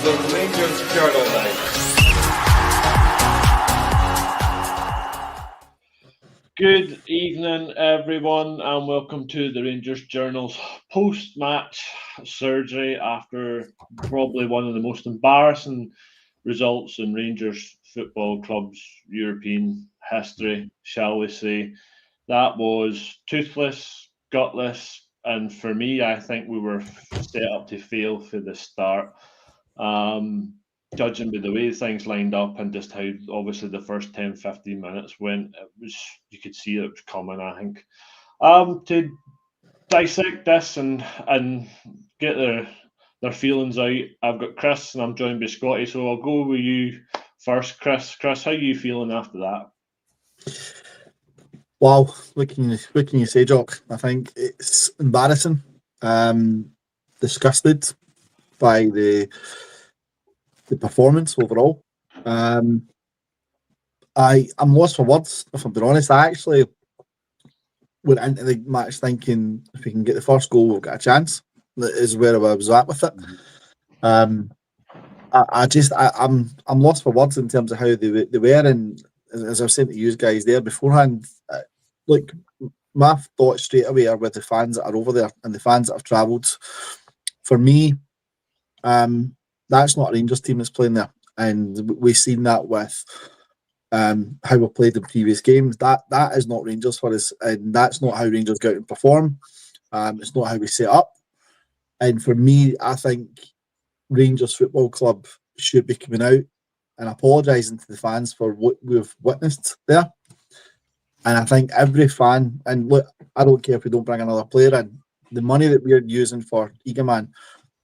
the Rangers Journal now. Good evening, everyone, and welcome to the Rangers Journal's post-match surgery after probably one of the most embarrassing results in Rangers Football Club's European history, shall we say. That was toothless, gutless, and for me, I think we were set up to fail for the start. Judging by the way things lined up and just how obviously the first 10-15 minutes went, you could see it was coming, I think. To dissect this and get their feelings out, I've got Chris and I'm joined by Scotty, so I'll go with you first. Chris, how are you feeling after that? Wow, what can you say, Jock? I think it's embarrassing. Disgusted by the performance overall. I'm lost for words, if I'm being honest. I actually went into the match thinking if we can get the first goal, we've got a chance. That is where I was at with it. I'm lost for words in terms of how they were, and as I was saying to you guys there beforehand, look, my thoughts straight away are with the fans that are over there and the fans that have travelled. For me, that's not a Rangers team that's playing there, and we've seen that with how we played in previous games. That is not Rangers for us, and that's not how Rangers go out and perform. It's not how we set up. And for me, I think Rangers Football Club should be coming out and apologising to the fans for what we've witnessed there. And I think every fan, and look, I don't care if we don't bring another player in, the money that we're using for Eagleman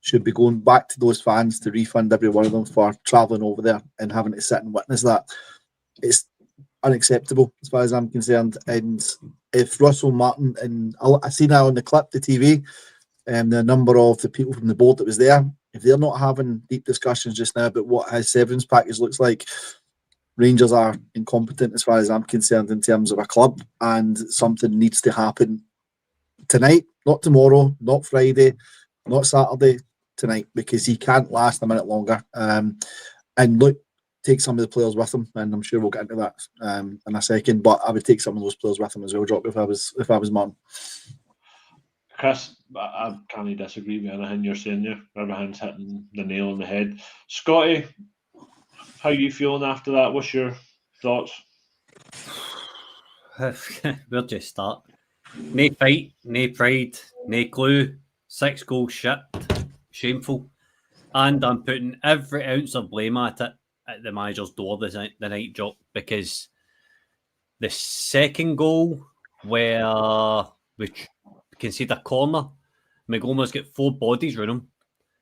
should be going back to those fans to refund every one of them for travelling over there and having to sit and witness that. It's unacceptable as far as I'm concerned. And if Russell Martin, and I see now on the clip, the TV, the number of the people from the board that was there, if they're not having deep discussions just now about what his severance package looks like, Rangers are incompetent as far as I'm concerned in terms of a club, and something needs to happen tonight, not tomorrow, not Friday, not Saturday, tonight, because he can't last a minute longer. And look, take some of the players with him, and I'm sure we'll get into that in a second. But I would take some of those players with him as well, Jock, if I was Martin. Chris, I can't disagree with anything you're saying there. Everything's hitting the nail on the head. Scotty, how are you feeling after that? What's your thoughts? Where do you start? No fight, no pride, no clue. 6 goals shit. Shameful. And I'm putting every ounce of blame at it at the manager's door the night, Jock, because the second goal where we concede a corner, McGoma's got 4 bodies around him.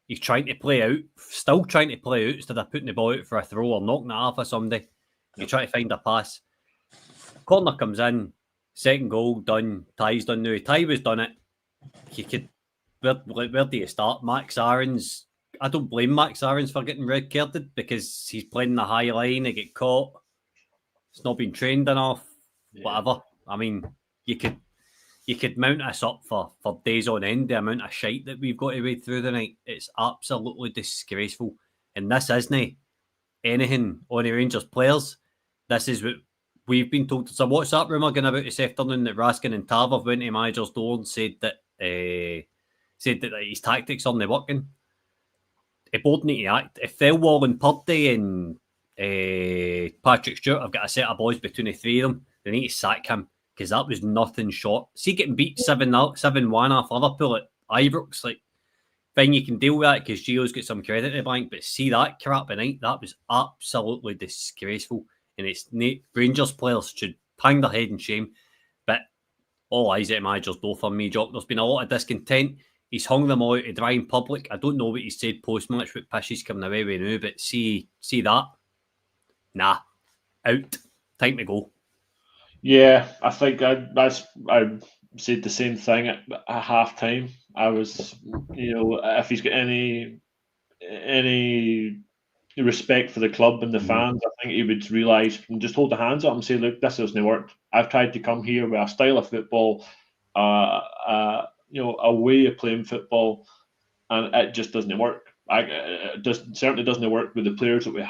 He's trying to play out, still trying to play out instead of putting the ball out for a throw or knocking it off of somebody. You try to find a pass. Corner comes in, second goal done. Ty's done now. Ty was done it. He could. Where do you start? Max Aarons. I don't blame Max Aarons for getting red carded because he's playing the high line. He get caught. It's not been trained enough. Yeah. Whatever. I mean, you could mount us up for days on end, the amount of shite that we've got to wade through the night. It's absolutely disgraceful. And this isn't anything on the Rangers players. This is what we've been told. So what's that rumour going about this afternoon that Raskin and Tarver went to the manager's door and said that his tactics aren't working? A board need to act. If Thelwall and Purdy and Patrick Stewart have got a set of boys between the three of them, they need to sack him. Because that was nothing short. See, getting beat 7-1 off Liverpool at Ibrox, like, fine, you can deal with that because Gio's got some credit in the bank, but see that crap tonight, that was absolutely disgraceful. And it's Rangers players should hang their head in shame. But all eyes at the manager's door for me, Jock. There's been a lot of discontent. He's hung them all out to dry in public. I don't know what he said post-match, what piss he's coming away with now, but see that? Nah. Out. Time to go. Yeah, I think I said the same thing at half time. I was, if he's got any respect for the club and the fans, I think he would realise and just hold the hands up and say, look, this hasn't worked. I've tried to come here with a style of football, a way of playing football, and it just doesn't work. certainly doesn't work with the players that we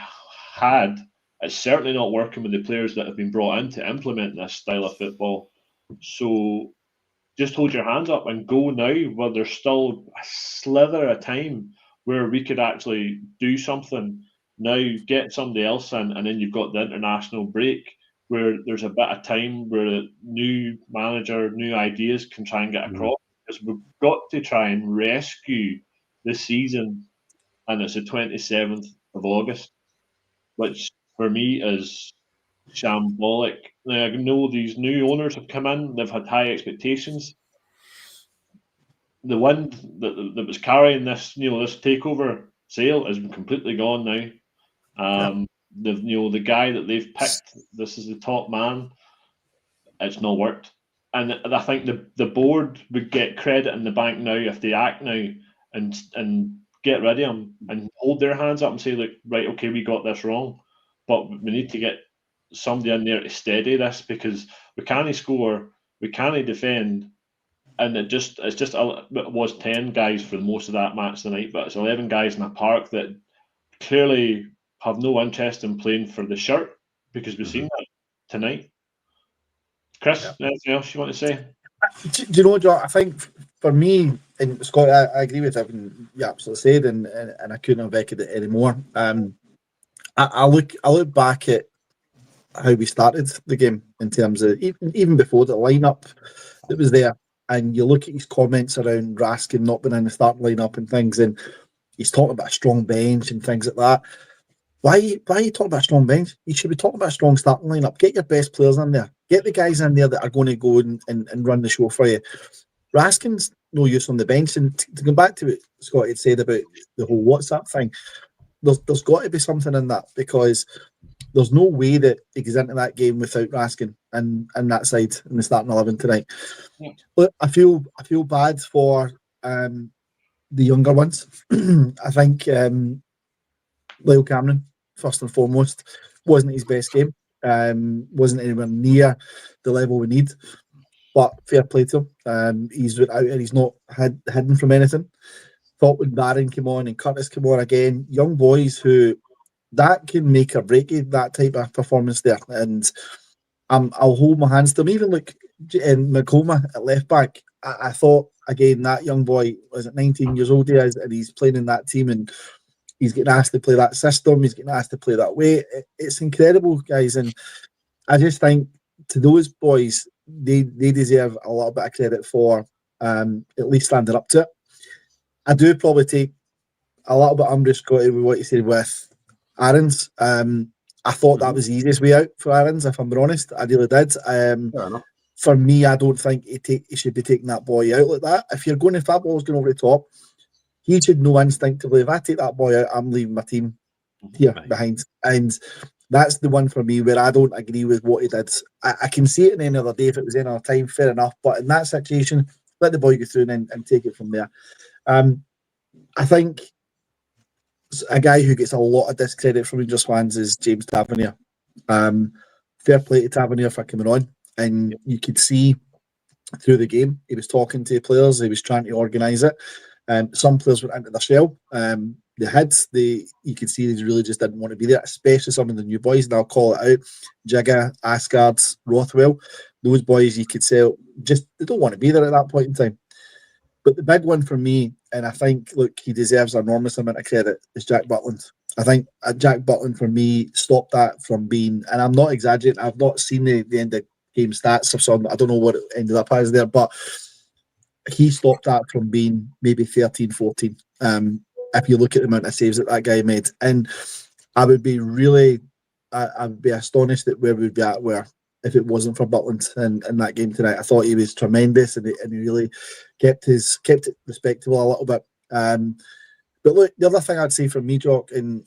had. It's certainly not working with the players that have been brought in to implement this style of football. So just hold your hands up and go now, where there's still a slither of time where we could actually do something. Now get somebody else in, and then you've got the international break where there's a bit of time where a new manager, new ideas can try and get across. Because we've got to try and rescue the season, and it's the 27th of August, which for me is shambolic. Now, I know these new owners have come in, they've had high expectations. The wind that was carrying this, this takeover sale has been completely gone now. The guy that they've picked, this is the top man, it's not worked. And I think the board would get credit in the bank now if they act now and get rid of him and hold their hands up and say, look, right, okay, we got this wrong, but we need to get somebody in there to steady this, because we can't score, we can't defend, and it was 10 guys for most of that match tonight, but it's 11 guys in a park that clearly have no interest in playing for the shirt, because we've seen that tonight. Chris, anything else you want to say? Do you know what, John? I think for me, and Scott, I agree with everything you absolutely said, and I couldn't have echoed it anymore. I look back at how we started the game in terms of even before the lineup that was there, and you look at his comments around Raskin not being in the starting lineup and things, and he's talking about a strong bench and things like that. Why are you talking about a strong bench? You should be talking about a strong starting lineup. Get your best players in there. Get the guys in there that are going to go and run the show for you. Raskin's no use on the bench. And to go back to what Scott had said about the whole WhatsApp thing, there's got to be something in that, because there's no way that he goes into that game without Raskin and that side in the starting 11 tonight. Yeah. But I feel bad for the younger ones. I think Lyle Cameron, first and foremost, wasn't his best game. Wasn't anywhere near the level we need. But fair play to him. He's out and he's not hidden from anything. Thought when Darren came on and Curtis came on again, young boys who that can make or break you, that type of performance there. And I'll hold my hands to him. Even look in Macoma at left back, I thought again that young boy was at 19 years old he is, and he's playing in that team and he's getting asked to play that system. He's getting asked to play that way. It's incredible, guys. And I just think to those boys, they deserve a little bit of credit for at least standing up to it. I do probably take a little bit umbrage, Scotty, with what you said with Aaron's. I thought that was the easiest way out for Aaron's, if I'm being honest. I really did. For me, I don't think he should be taking that boy out like that. If that ball's going over the top, he should know instinctively, if I take that boy out, I'm leaving my team here behind. And that's the one for me where I don't agree with what he did. I can see it in any other day. If it was any other time, fair enough. But in that situation, let the boy go through and take it from there. I think a guy who gets a lot of discredit from Rangers fans is James Tavernier. Fair play to Tavernier for coming on. And you could see through the game, he was talking to players, he was trying to organise it. Some players went into their shell. You could see they really just didn't want to be there, especially some of the new boys, and I'll call it out. Jigga, Asgard, Rothwell, those boys you could say just they don't want to be there at that point in time. But the big one for me, and I think, look, he deserves an enormous amount of credit, is Jack Butland. I think Jack Butland, for me, stopped that from being, and I'm not exaggerating, I've not seen the end of game stats or something, I don't know what it ended up as there, but he stopped that from being maybe 13, 14. If you look at the amount of saves that guy made. And I would be I'd be astonished at where we'd be at if it wasn't for Butland in that game tonight. I thought he was tremendous and he really kept it respectable a little bit. But look, the other thing I'd say from me, Jock, and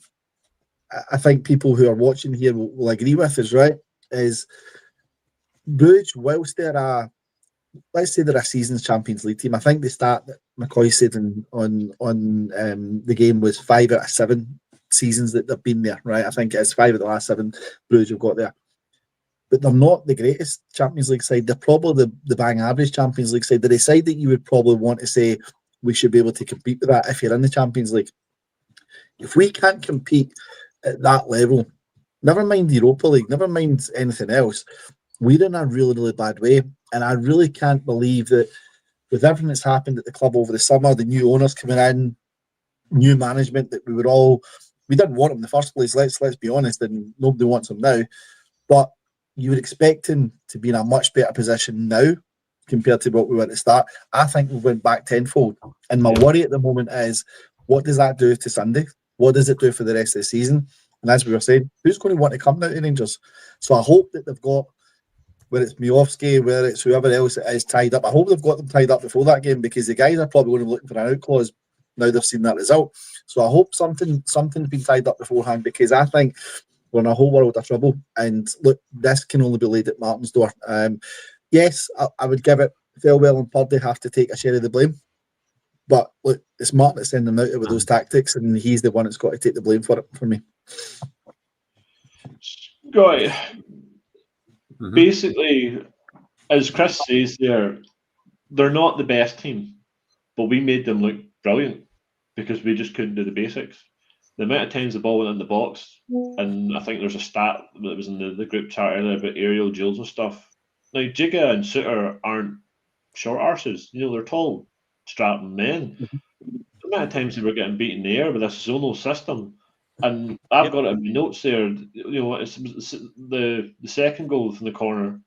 I think people who are watching here will agree with us, right, is Brugge, whilst let's say they're a season's Champions League team. I think the stat that McCoy said on the game was 5 out of 7 seasons that they've been there, right? I think it's 5 of the last 7 Brugge have got there. But they're not the greatest Champions League side. They're probably the bang average Champions League side. They're the side that you would probably want to say we should be able to compete with that if you're in the Champions League. If we can't compete at that level, never mind the Europa League, never mind anything else, we're in a really, really bad way. And I really can't believe that with everything that's happened at the club over the summer, the new owners coming in, new management, that we didn't want him in the first place. Let's be honest, and nobody wants him now. But you would expect him to be in a much better position now compared to what we were at the start. I think we went back tenfold. And my worry at the moment is, what does that do to Sunday? What does it do for the rest of the season? And as we were saying, who's going to want to come now to Rangers? So I hope that they've got, whether it's Miovski, whether it's whoever else it is tied up, I hope they've got them tied up before that game, because the guys are probably going to be looking for an out clause now they've seen that result. So I hope something's been tied up beforehand, because I think we're in a whole world of trouble. And look, this can only be laid at Martin's door. Yes, I would give it Thelwell and Purdy have to take a share of the blame. But look, it's Martin that's sending them out with those tactics, and he's the one that's got to take the blame for it, for me. Right. Basically, as Chris says there, they're not the best team, but we made them look brilliant because we just couldn't do the basics. The amount of times the ball went in the box, and I think there's a stat that was in the group chat earlier about aerial duels and stuff. Now, Jigga and Suter aren't short arses. They're tall, strapping men. The amount of times they were getting beaten in the air with this zonal system. And I've got it in my notes there. It's the second goal from the corner.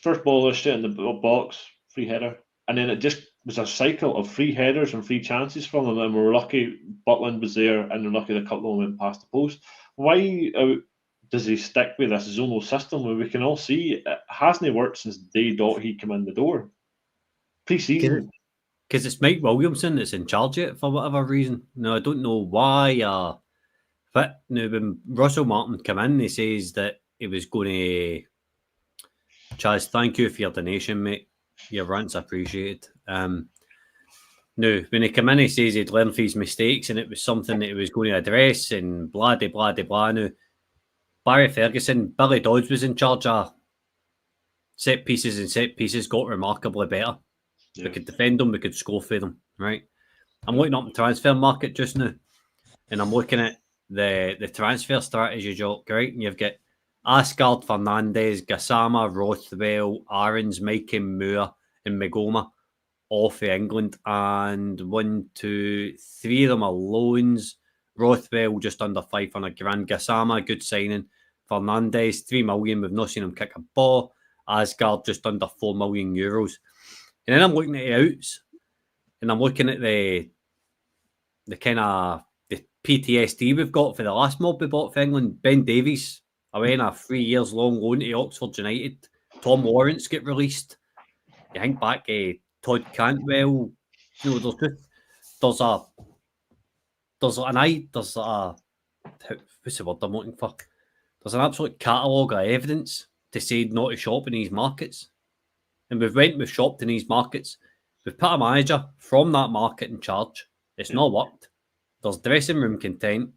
First ball was straight in the box, free header. And then it just was a cycle of free headers and free chances from them. And we were lucky Butland was there, and we're lucky the couple of them went past the post. Why does he stick with this zonal system where we can all see it hasn't worked since the day he came in the door? Pre-season. Because it's Mike Williamson that's in charge of it for whatever reason. No, I don't know why. But now when Russell Martin came in, he says that he was going to... Chaz, thank you for your donation, mate. Your rant's appreciated. Now, when he came in, he says he'd learned from his mistakes and it was something that he was going to address and blah, de blah, de blah. Now, Barry Ferguson, Billy Dodds was in charge of set pieces, and set pieces got remarkably better. Yeah. We could defend them, we could score for them, right? I'm looking up the transfer market just now, and I'm looking at the transfer strategy, Jock, right? And you've got Asgard, Fernandez, Gassama, Rothwell, Aarons, Mikey Moore, and Magoma, all for England. And 1, 2, 3 of them are loans. Rothwell just under 500 grand. Gassama, good signing. Fernandez, 3 million. We've not seen him kick a ball. Asgard, just under 4 million euros. And then I'm looking at the outs, and I'm looking at the kind of the PTSD we've got for the last mob we bought for England. Ben Davies, away on a 3 years long loan to Oxford United. Tom Lawrence get released. You think back, Todd Cantwell. There's a what's the word I'm looking for? There's an absolute catalogue of evidence to say not to shop in these markets. And we've shopped in these markets. We've put a manager from that market in charge. It's not worked. There's dressing room content.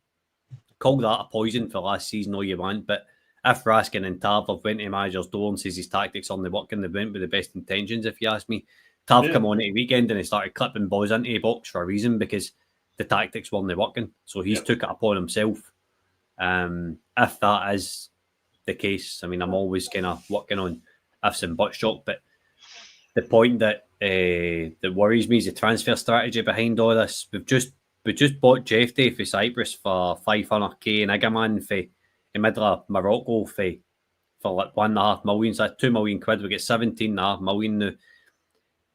Call that a poison for last season all you want. But if Raskin and Tav have went to manager's door and says his tactics aren't working, they went with the best intentions, if you ask me. Tav come on at the weekend and he started clipping balls into the box for a reason, because the tactics weren't working. So he's took it upon himself. If that is the case, I mean, I'm always kind of working on ifs and buts, Jock, but the point that worries me is the transfer strategy behind all this. We just bought Jefty for Cyprus for 500k and Igaman for the middle of Morocco for like 1.5 million. So that's 2 million quid. We get 17.5 million now.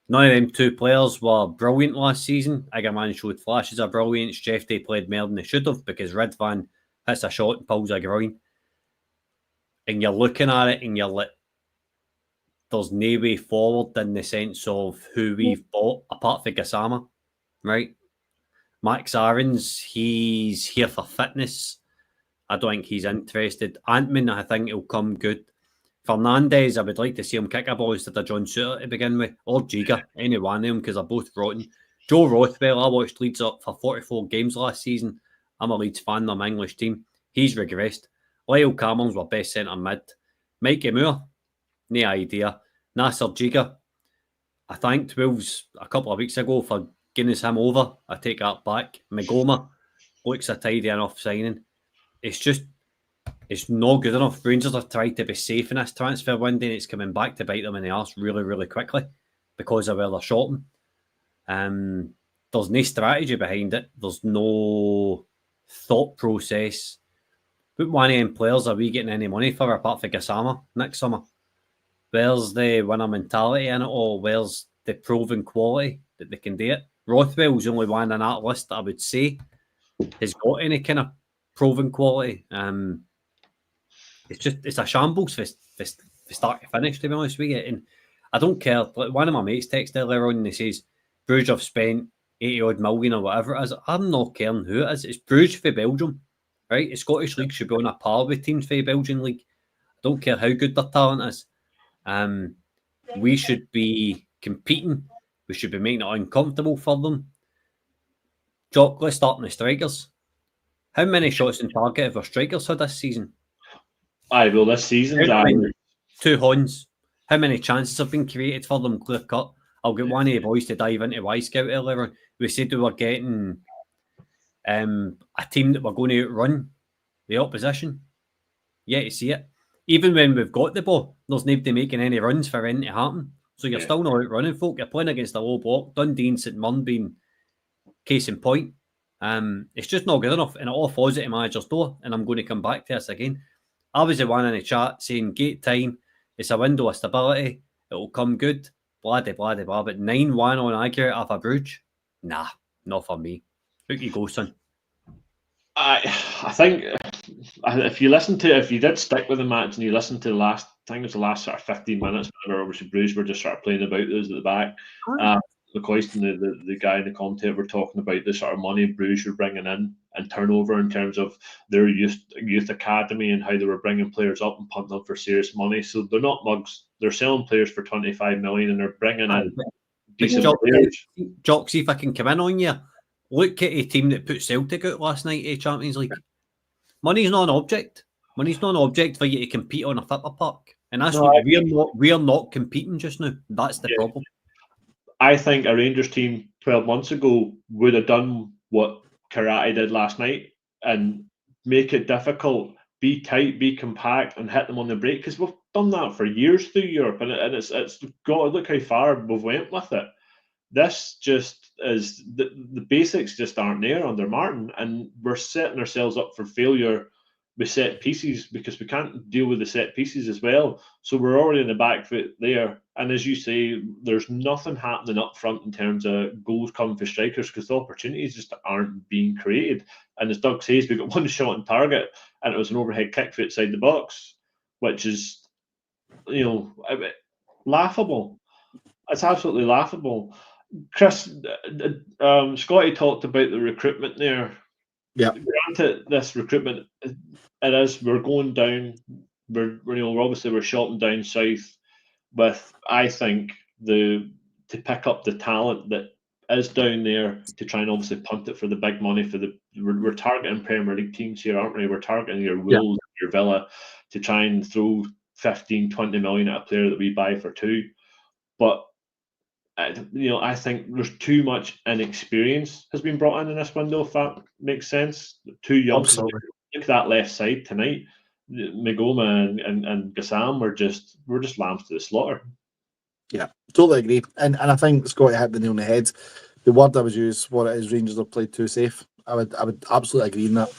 None of them 2 players were brilliant last season. Igaman showed flashes of brilliance. Jefty played more than they should have because Ridvan hits a shot and pulls a groin. And you're looking at it and you're like, there's no way forward in the sense of who we've bought apart from Gassama, right? Max Aarons, he's here for fitness. I don't think he's interested. Antman, I think he'll come good. Fernandez, I would like to see him kick a ball instead of John Suter to begin with, or Giga, any one of them, because they're both rotten. Joe Rothwell, I watched Leeds up for 44 games last season. I'm a Leeds fan of my English team. He's regressed. Lyle Cameron's our best centre mid. Mikey Moore, no idea. Nasser Giga, I thanked Wolves a couple of weeks ago for getting him over. I take that back. Magoma, looks a tidy enough signing. It's not good enough. Rangers have tried to be safe in this transfer window, and it's coming back to bite them in the arse really, really quickly because of where they're shopping. There's no strategy behind it. There's no thought process. But one of them players are we getting any money for apart from Gassama next summer? Where's the winner mentality in it, or where's the proven quality that they can do it? Rothwell's only one on that list that I would say has got any kind of proven quality. It's a shambles for start to finish, to be honest with you. And I don't care. Like one of my mates texted earlier on and he says, Brugge have spent 80 odd million or whatever it is. I'm not caring who it is. It's Brugge for Belgium, right? The Scottish League should be on a par with teams for the Belgian League. I don't care how good their talent is. We should be competing. We should be making it uncomfortable for them. Jock, let's start on the strikers. How many shots in target have our strikers had this season? Aye, well, this season, 2 Hons. How many chances have been created for them clear cut? I'll get one of the boys to dive into Y-Scout earlier. We said we were getting a team that we're going to outrun the opposition. Yeah, to see it. Even when we've got the ball, there's nobody making any runs for anything to happen. So you're still not outrunning folk. You're playing against a low block. Dundee and St Mirren being case in point. It's just not good enough, and it all falls at the manager's door. And I'm going to come back to this again. I was the one in the chat saying gate time, it's a window of stability, it will come good, blah, blah, blah, blah. But 9-1 on accurate off a Brugge? Nah, not for me. Out you go, son. I think if you did stick with the match and you listened to the last, I think it was the last sort of 15 minutes, whenever obviously Bruce were just sort of playing about those at the back. McCoist and the guy in the commentator were talking about the sort of money Bruce were bringing in and turnover in terms of their youth academy and how they were bringing players up and punting them for serious money. So they're not mugs. They're selling players for 25 million and they're bringing in decent players. Jock, see if I can come in on you. Look at a team that put Celtic out last night at Champions League. Money's not an object. Money's not an object for you to compete on a football park. And that's what we're not competing just now. That's the problem. I think a Rangers team 12 months ago would have done what Karate did last night and make it difficult, be tight, be compact, and hit them on the break, because we've done that for years through Europe, and it's got to look how far we've went with it. This just is the basics just aren't there under Martin, and we're setting ourselves up for failure with set pieces because we can't deal with the set pieces as well. So we're already in the back foot there. And as you say, there's nothing happening up front in terms of goals coming for strikers because the opportunities just aren't being created. And as Doug says, we got one shot on target and it was an overhead kick for outside the box, which is, laughable. It's absolutely laughable. Chris, Scotty talked about the recruitment there. Yeah. Granted, this recruitment, we're going down. We're obviously we're shopping down south with, I think, to pick up the talent that is down there to try and obviously punt it for the big money we're targeting Premier League teams here, aren't we? We're targeting your Wolves, your Villa to try and throw 15, 20 million at a player that we buy for 2. But I think there's too much inexperience has been brought in this window, if that makes sense. Too young. Look at that left side tonight. Migoma and Gassam were just lambs to the slaughter. Yeah, totally agree. And I think Scotty hit the nail on the head. The word I would use, what it is, Rangers have played too safe. I would absolutely agree in that.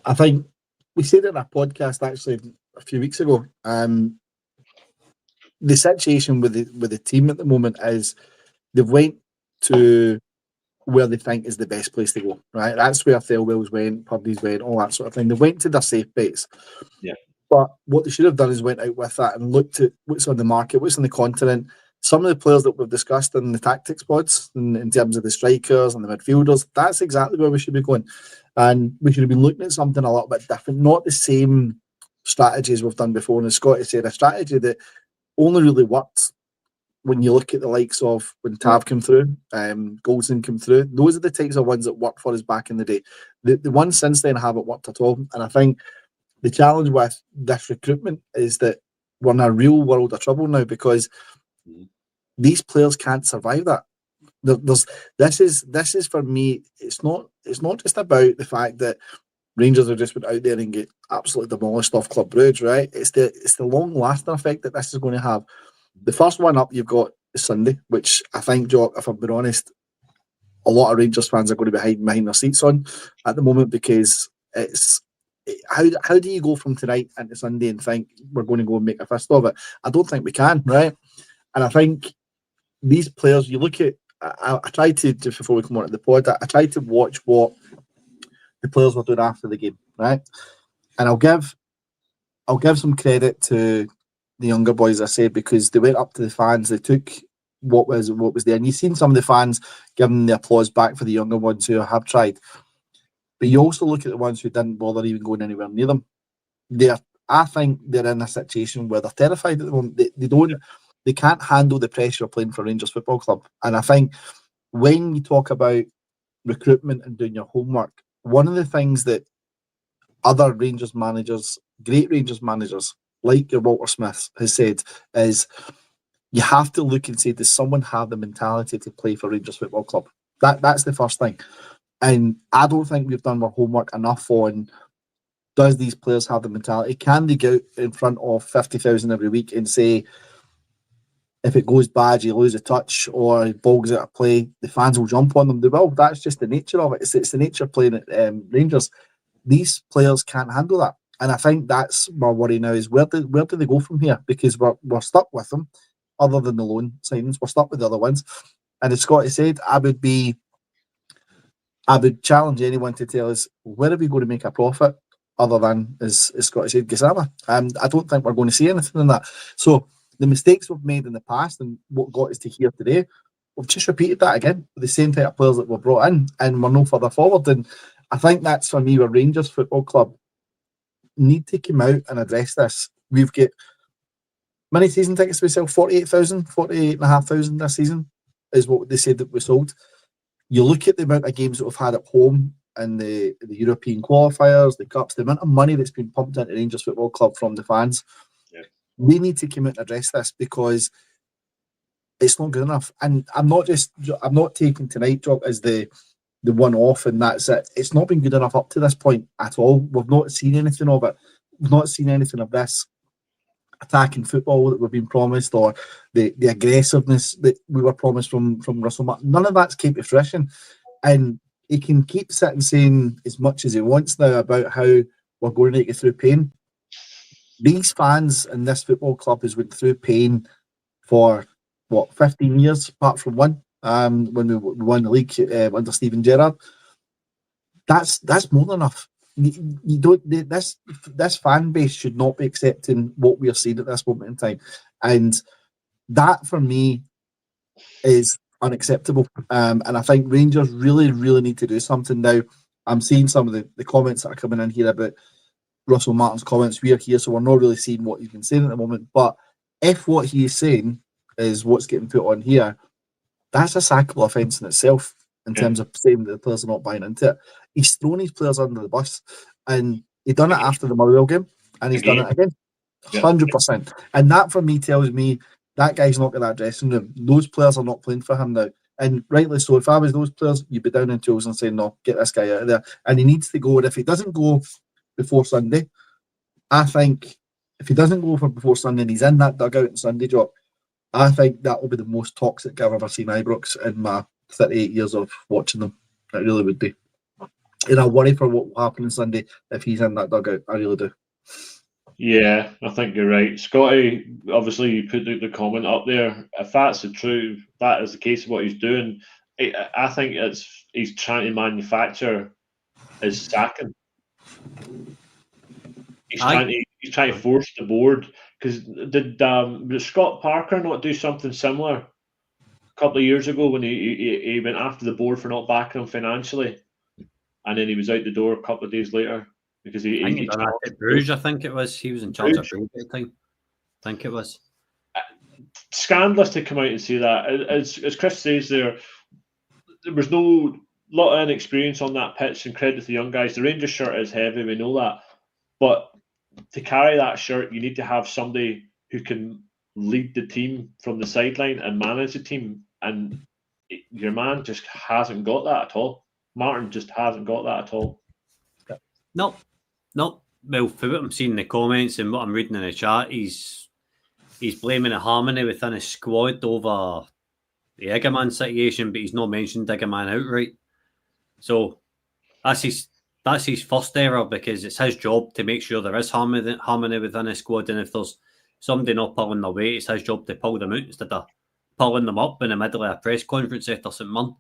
I think we said it in our podcast actually a few weeks ago. The situation with the team at the moment is they've went to where they think is the best place to go, right? That's where Thelwell's went, Purdy's went, all that sort of thing. They went to their safe base. Yeah. But what they should have done is went out with that and looked at what's on the market, what's on the continent. Some of the players that we've discussed in the tactics pods, in terms of the strikers and the midfielders, that's exactly where we should be going. And we should have been looking at something a little bit different, not the same strategies we've done before. And as Scotty said, a strategy that only really worked when you look at the likes of when Tav came through, Goldson came through. Those are the types of ones that worked for us back in the day. The ones since then haven't worked at all. And I think the challenge with this recruitment is that we're in a real world of trouble now because these players can't survive that. This is for me. It's not just about the fact that Rangers have just went out there and get absolutely demolished off Club Brugge, right? It's the long lasting effect that this is going to have. The first one up you've got is Sunday, which I think, Jock, if I'm being honest, a lot of Rangers fans are going to be hiding behind their seats on at the moment, because how do you go from tonight into Sunday and think we're going to go and make a fist of it? I don't think we can, right? And I think these players, you look at, I tried to, just before we come on to the pod, I tried to watch what the players were doing after the game, right? And I'll give some credit to the younger boys, I say, because they went up to the fans, they took what was there, and you've seen some of the fans giving the applause back for the younger ones who have tried. But you also look at the ones who didn't bother even going anywhere near them. I think they're in a situation where they're terrified at the moment. They can't handle the pressure of playing for Rangers Football Club. And I think when you talk about recruitment and doing your homework, one of the things that other Rangers managers, great Rangers managers, like your Walter Smith, has said is you have to look and say, does someone have the mentality to play for Rangers Football Club? That's the first thing. And I don't think we've done our homework enough on, does these players have the mentality? Can they go out in front of 50,000 every week and say, if it goes bad, you lose a touch or bogs out of play, the fans will jump on them? They will. That's just the nature of it. It's the nature of playing at Rangers. These players can't handle that. And I think that's my worry now, is where do they go from here? Because we're stuck with them, other than the loan signings. We're stuck with the other ones. And as Scotty said, I would challenge anyone to tell us, where are we going to make a profit other than, as Scotty said, Gazzama? I don't think we're going to see anything in that. So the mistakes we've made in the past and what got us to here today, we've just repeated that again with the same type of players that were brought in, and we're no further forward. And I think that's, for me, where Rangers Football Club need to come out and address this. We've got many season tickets we sell, 48,500 this season is what they said that we sold. You look at the amount of games that we've had at home in the European qualifiers, the cups, the amount of money that's been pumped into Rangers Football Club from the fans. Yeah. We need to come out and address this, because it's not good enough. And I'm not taking tonight, Jock, as the one-off and that's it. It's not been good enough up to this point at all. We've not seen anything of it. We've not seen anything of this attacking football that we've been promised, or the aggressiveness that we were promised from Russell Martin. None of that's came to fruition. And he can keep sitting saying as much as he wants now about how we're going to get through pain. These fans in this football club has went through pain for 15 years, apart from one, when we won the league under Steven Gerrard. That's more than enough. You don't. This fan base should not be accepting what we are seeing at this moment in time, and that for me is unacceptable. And I think Rangers really, really need to do something now. I'm seeing some of the comments that are coming in here about Russell Martin's comments. We are here, so we're not really seeing what he's been saying at the moment. But if what he is saying is what's getting put on here, that's a sackable offence in itself, in terms of saying that the players are not buying into it. He's thrown his players under the bus, and he done it after the Motherwell game, and he's done it again, 100%. And that for me tells me that guy's not got that dressing room. Those players are not playing for him now, and rightly so. If I was those players, you'd be down in tools and saying, "No, get this guy out of there." And he needs to go. And if he doesn't go before Sunday, I think if he doesn't go before Sunday and he's in that dugout on Sunday, Jock, I think that will be the most toxic I've ever seen Ibrox in my 38 years of watching them. It really would be. And I worry for what will happen on Sunday if he's in that dugout. I really do. Yeah, I think you're right. Scotty, obviously you put the comment up there. If that's the truth, that is the case of what he's doing, I think he's trying to manufacture his sacking. He's trying to force the board. Because did Scott Parker not do something similar a couple of years ago when he went after the board for not backing him financially, and then he was out the door a couple of days later because I think he done that at Brugge. I think it was. He was in charge of Brugge at the time. I think it was. Scandalous to come out and say that. As Chris says there was no lot of inexperience on that pitch, and credit to the young guys. The Rangers shirt is heavy, we know that, but to carry that shirt, you need to have somebody who can lead the team from the sideline and manage the team. And your man just hasn't got that at all. Martin just hasn't got that at all. No. Well, for what I'm seeing in the comments and what I'm reading in the chat, he's blaming the harmony within his squad over the Iggerman situation, but he's not mentioned Iggerman outright. So that's his first error, because it's his job to make sure there is harmony within his squad, and if there's somebody not pulling their weight, it's his job to pull them out instead of pulling them up in the middle of a press conference after St Mirren.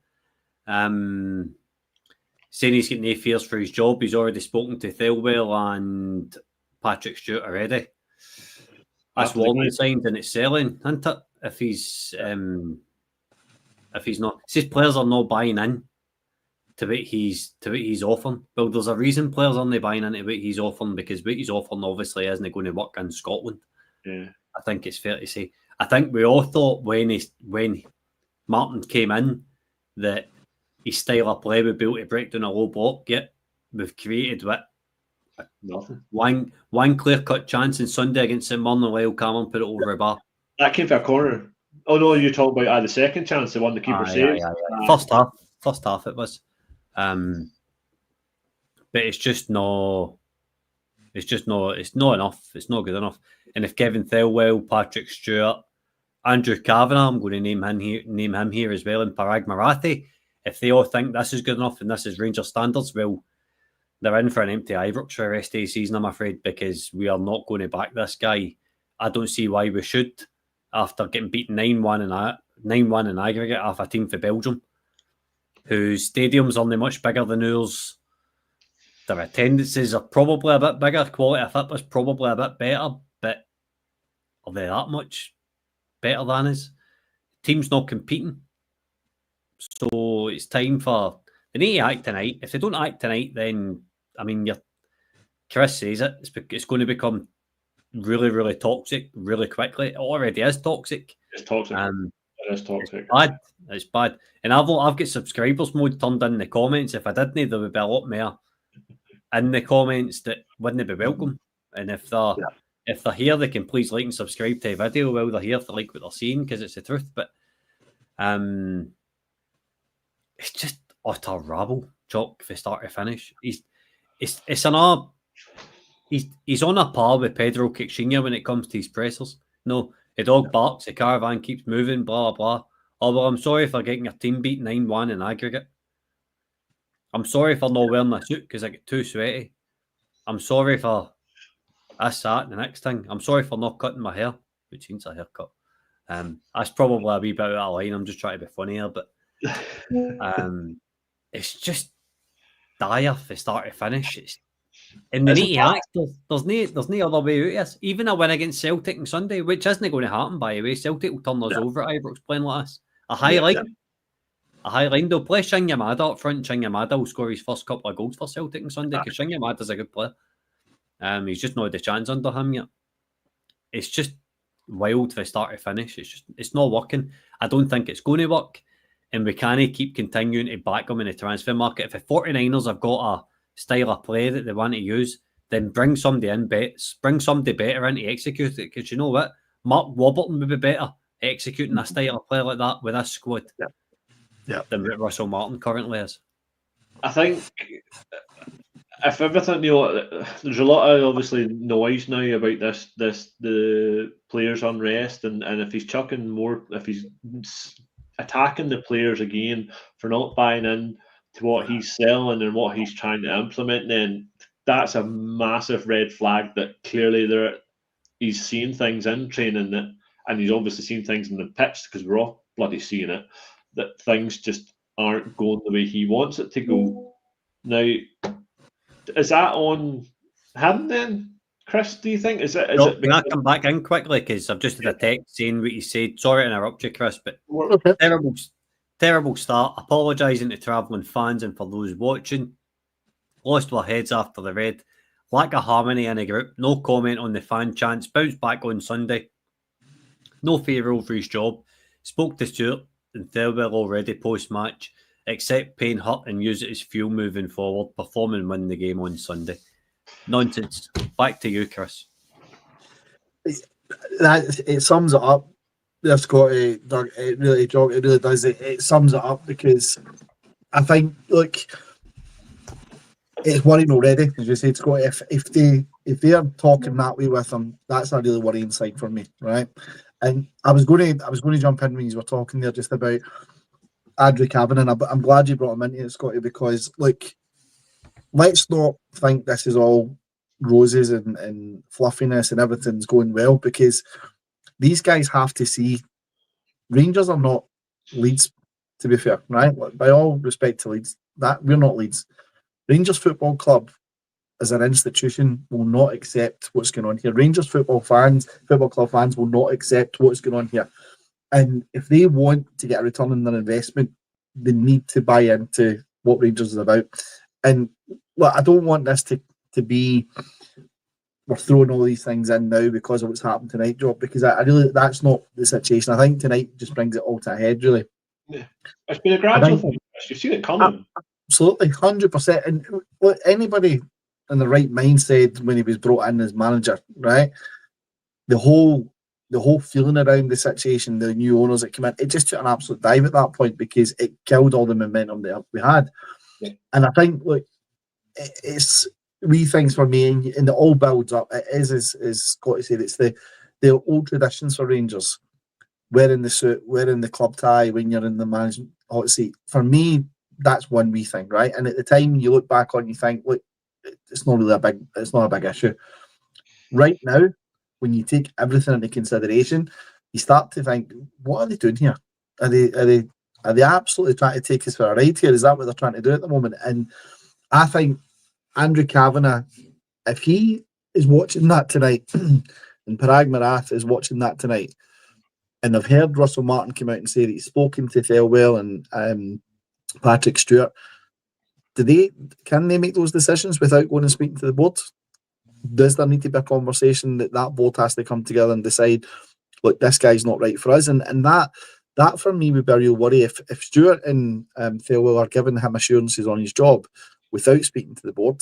Saying he's getting no fears for his job. He's already spoken to Thelwell and Patrick Stewart already. That's warning signs, and it's selling, isn't it? If he's not, it says players are not buying in to what he's offering. Well, there's a reason players aren't buying into what he's offering, because what he's offering obviously isn't going to work in Scotland. Yeah, I think it's fair to say. I think we all thought when Martin came in that his style of play would be able to break down a low block. Yet we've created nothing. One clear-cut chance on Sunday against St Mirren, while Cameron put it over the bar. That came for a corner. Oh no, you're talking about the second chance, the one the keeper saved. First half it was. But it's just no. It's not enough. It's not good enough. And if Kevin Thelwell, Patrick Stewart, Andrew Kavanagh, I'm going to name him here as well, and Parag Marathi, if they all think this is good enough and this is Rangers standards, well, they're in for an empty Ibrox for the rest of the season, I'm afraid, because we are not going to back this guy. I don't see why we should, after getting beaten 9-1 in aggregate off a team for Belgium, whose stadiums aren't much bigger than ours. Their attendances are probably a bit bigger. Quality of fit was probably a bit better, but are they that much better than us? Team's not competing. So it's time for... They need to act tonight. If they don't act tonight, then, I mean, Chris says it, it's going to become really, really toxic really quickly. It already is toxic. It's toxic. It is toxic. It's bad. And I've got subscribers mode turned in the comments. If I didn't, there would be a lot more in the comments that wouldn't be welcome. And if they're here, they can please like and subscribe to the video while they're here to like what they're seeing, because it's the truth. But it's just utter rabble, Jock, from start to finish. He's on a par with Pedro Caixinha when it comes to his pressers. No, the dog barks, the caravan keeps moving, blah, blah. Oh, well, I'm sorry for getting your team beat 9-1 in aggregate. I'm sorry for not wearing a suit because I get too sweaty. I'm sorry for this, that, the next thing. I'm sorry for not cutting my hair, which means a haircut. That's probably a wee bit out of line. I'm just trying to be funny here, but it's just dire from start to finish. And they need to act. There's no other way out of this. Even a win against Celtic on Sunday, which isn't going to happen, by the way. Celtic will turn us over at Ibrox playing like this. A high line. They'll play Shin Yamada up front. Shin Yamada will score his first couple of goals for Celtic on Sunday, because Shin Yamada's a good player. He's just not had the chance under him yet. It's just wild from start to finish. It's not working. I don't think it's going to work. And we can't keep continuing to back them in the transfer market. If the 49ers have got a style of play that they want to use, then bring somebody in, bring somebody better in to execute it. Because you know what? Mark Warburton would be better executing a style of play like that with this squad than what Russell Martin currently is. I think if everything, there's a lot of obviously noise now about the players' unrest, and if he's chucking more, if he's attacking the players again for not buying in to what he's selling and what he's trying to implement, then that's a massive red flag that clearly he's seeing things in training and he's obviously seen things in the pitch, because we're all bloody seeing it, that things just aren't going the way he wants it to go. Now, is that on him then, Chris, do you think? Can I come back in quickly, because I've just had a text saying what you said. Sorry to interrupt you, Chris, but terrible start. Apologising to travelling fans and for those watching. Lost our heads after the red. Lack of harmony in the group. No comment on the fan chants. Bounce back on Sunday. No favour over his job. Spoke to Stewart and Thelwell already post-match. Accept pain, hurt and use it as fuel moving forward. Perform and win the game on Sunday. Nonsense. Back to you, Chris. It sums it up. there, Scotty. Doug, it really does. It sums it up because I think, look, it's worrying already, as you said, Scotty. If they're talking that way with them, that's a really worrying sign for me, right? And I was going to jump in when you were talking there just about Andrew Cavan, and I'm glad you brought him into it, Scotty, because look, let's not think this is all roses and fluffiness and everything's going well, because these guys have to see Rangers are not Leeds, to be fair, right? By all respect to Leeds, that we're not Leeds. Rangers Football Club as an institution will not accept what's going on here. Rangers Football Club fans will not accept what's going on here. And if they want to get a return on their investment, they need to buy into what Rangers is about. And well, I don't want this to be we're throwing all these things in now because of what's happened tonight, Job, because I really, that's not the situation. I think tonight just brings it all to a head, really. Yeah. It's been a gradual thing. You've seen it coming. Absolutely, 100%. And what anybody in the right mind said when he was brought in as manager, right? The whole feeling around the situation, the new owners that came in, it just took an absolute dive at that point because it killed all the momentum that we had. Yeah. And I think, look, it's wee things for me, and it all builds up. It is, as Scotty said, it's the old traditions for Rangers. Wearing the suit, wearing the club tie when you're in the management hot seat. For me, that's one wee thing, right? And at the time, you look back on, you think, look, it's not a big issue. Right now, when you take everything into consideration, you start to think, what are they doing here? Are they absolutely trying to take us for a ride here? Is that what they're trying to do at the moment? And I think Andrew Kavanagh, if he is watching that tonight, and Parag Marath is watching that tonight, and I've heard Russell Martin come out and say that he's spoken to Thelwell and Patrick Stewart, can they make those decisions without going and speaking to the board? Does there need to be a conversation that board has to come together and decide, look, this guy's not right for us? And that for me would be a real worry. If Stewart and Thelwell are giving him assurances on his job without speaking to the board,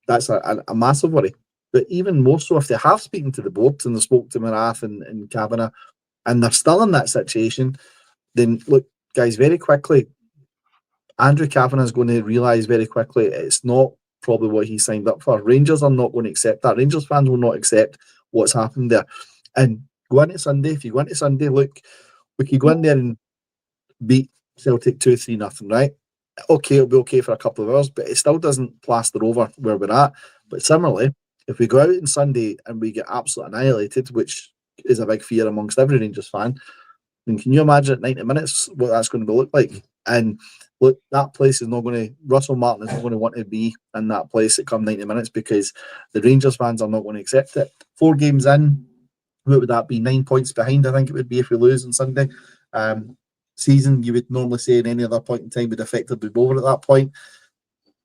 that's a massive worry. But even more so if they have spoken to the board and they spoke to Marath and Kavanagh and they're still in that situation, then look, guys, very quickly, Andrew Kavanagh is going to realise very quickly it's not probably what he signed up for. Rangers are not going to accept that. Rangers fans will not accept what's happened there. And go into Sunday, if you go into Sunday, look, we could go in there and beat Celtic 2-3-0, right? Okay, it'll be okay for a couple of hours, but it still doesn't plaster over where we're at. But similarly, if we go out on Sunday and we get absolutely annihilated, which is a big fear amongst every Rangers fan, then can you imagine at 90 minutes what that's going to look like? And look, that place is not going to, Russell Martin is not going to want to be in that place at come 90 minutes because the Rangers fans are not going to accept it. 4 games in, what would that be? 9 points behind, I think it would be if we lose on Sunday. Season, you would normally say at any other point in time would effectively be over at that point.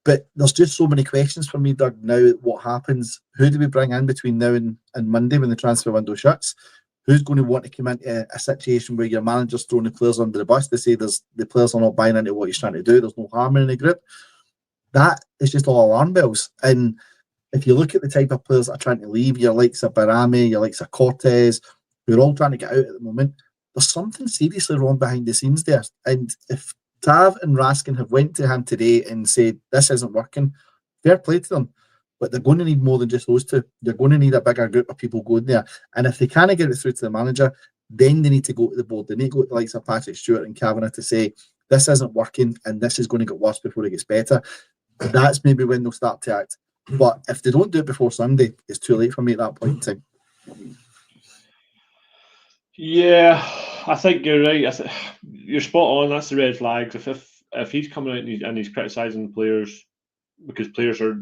But there's just so many questions for me, Doug, now what happens? Who do we bring in between now and Monday when the transfer window shuts? Who's going to want to come into a situation where your manager's throwing the players under the bus to say the players are not buying into what he's trying to do, there's no harmony in the group? That is just all alarm bells. And if you look at the type of players that are trying to leave, your likes of Barami, your likes of Cortez, who are all trying to get out at the moment, there's something seriously wrong behind the scenes there. And if Tav and Raskin have went to him today and said, this isn't working, fair play to them. But they're going to need more than just those two. They're going to need a bigger group of people going there. And if they can't get it through to the manager, then they need to go to the board. They need to go to the likes of Patrick Stewart and Kavanagh to say, this isn't working and this is going to get worse before it gets better. That's maybe when they'll start to act. But if they don't do it before Sunday, it's too late for me at that point in time. Yeah, I think you're right. You're spot on. That's the red flags. If he's coming out and he's criticising players because players are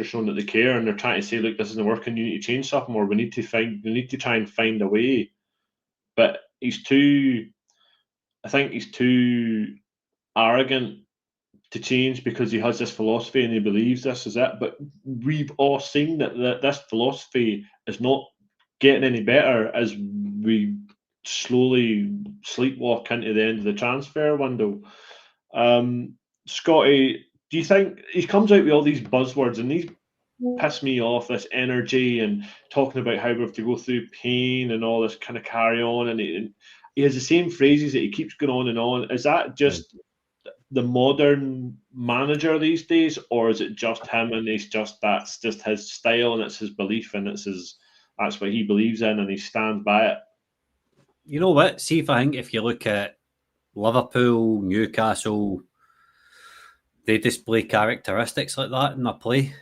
showing that they care and they're trying to say, look, this isn't working, you need to change something, or we need to try and find a way. But he's too arrogant to change because he has this philosophy and he believes this is it. But we've all seen that this philosophy is not getting any better as we slowly sleepwalk into the end of the transfer window. Scotty, do you think he comes out with all these buzzwords and piss me off, this energy and talking about how we have to go through pain and all this kind of carry on. And he has the same phrases that he keeps going on and on. Is that just the modern manager these days, or is it just him and that's just his style and it's his belief and that's what he believes in and he stands by it? You know what? See, if you look at Liverpool, Newcastle, they display characteristics like that in their play.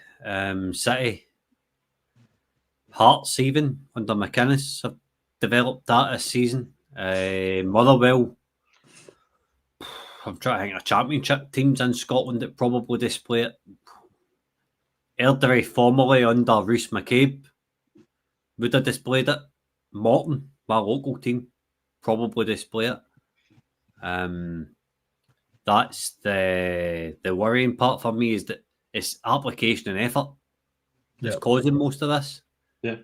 City, Hearts, even under McInnes, have developed that this season. Motherwell, I'm trying to think of championship teams in Scotland that probably display it. Airdrie, formerly under Rhys McCabe, would have displayed it. Morton, my local team, probably display it. That's the worrying part for me, is that it's application and effort that's causing most of this,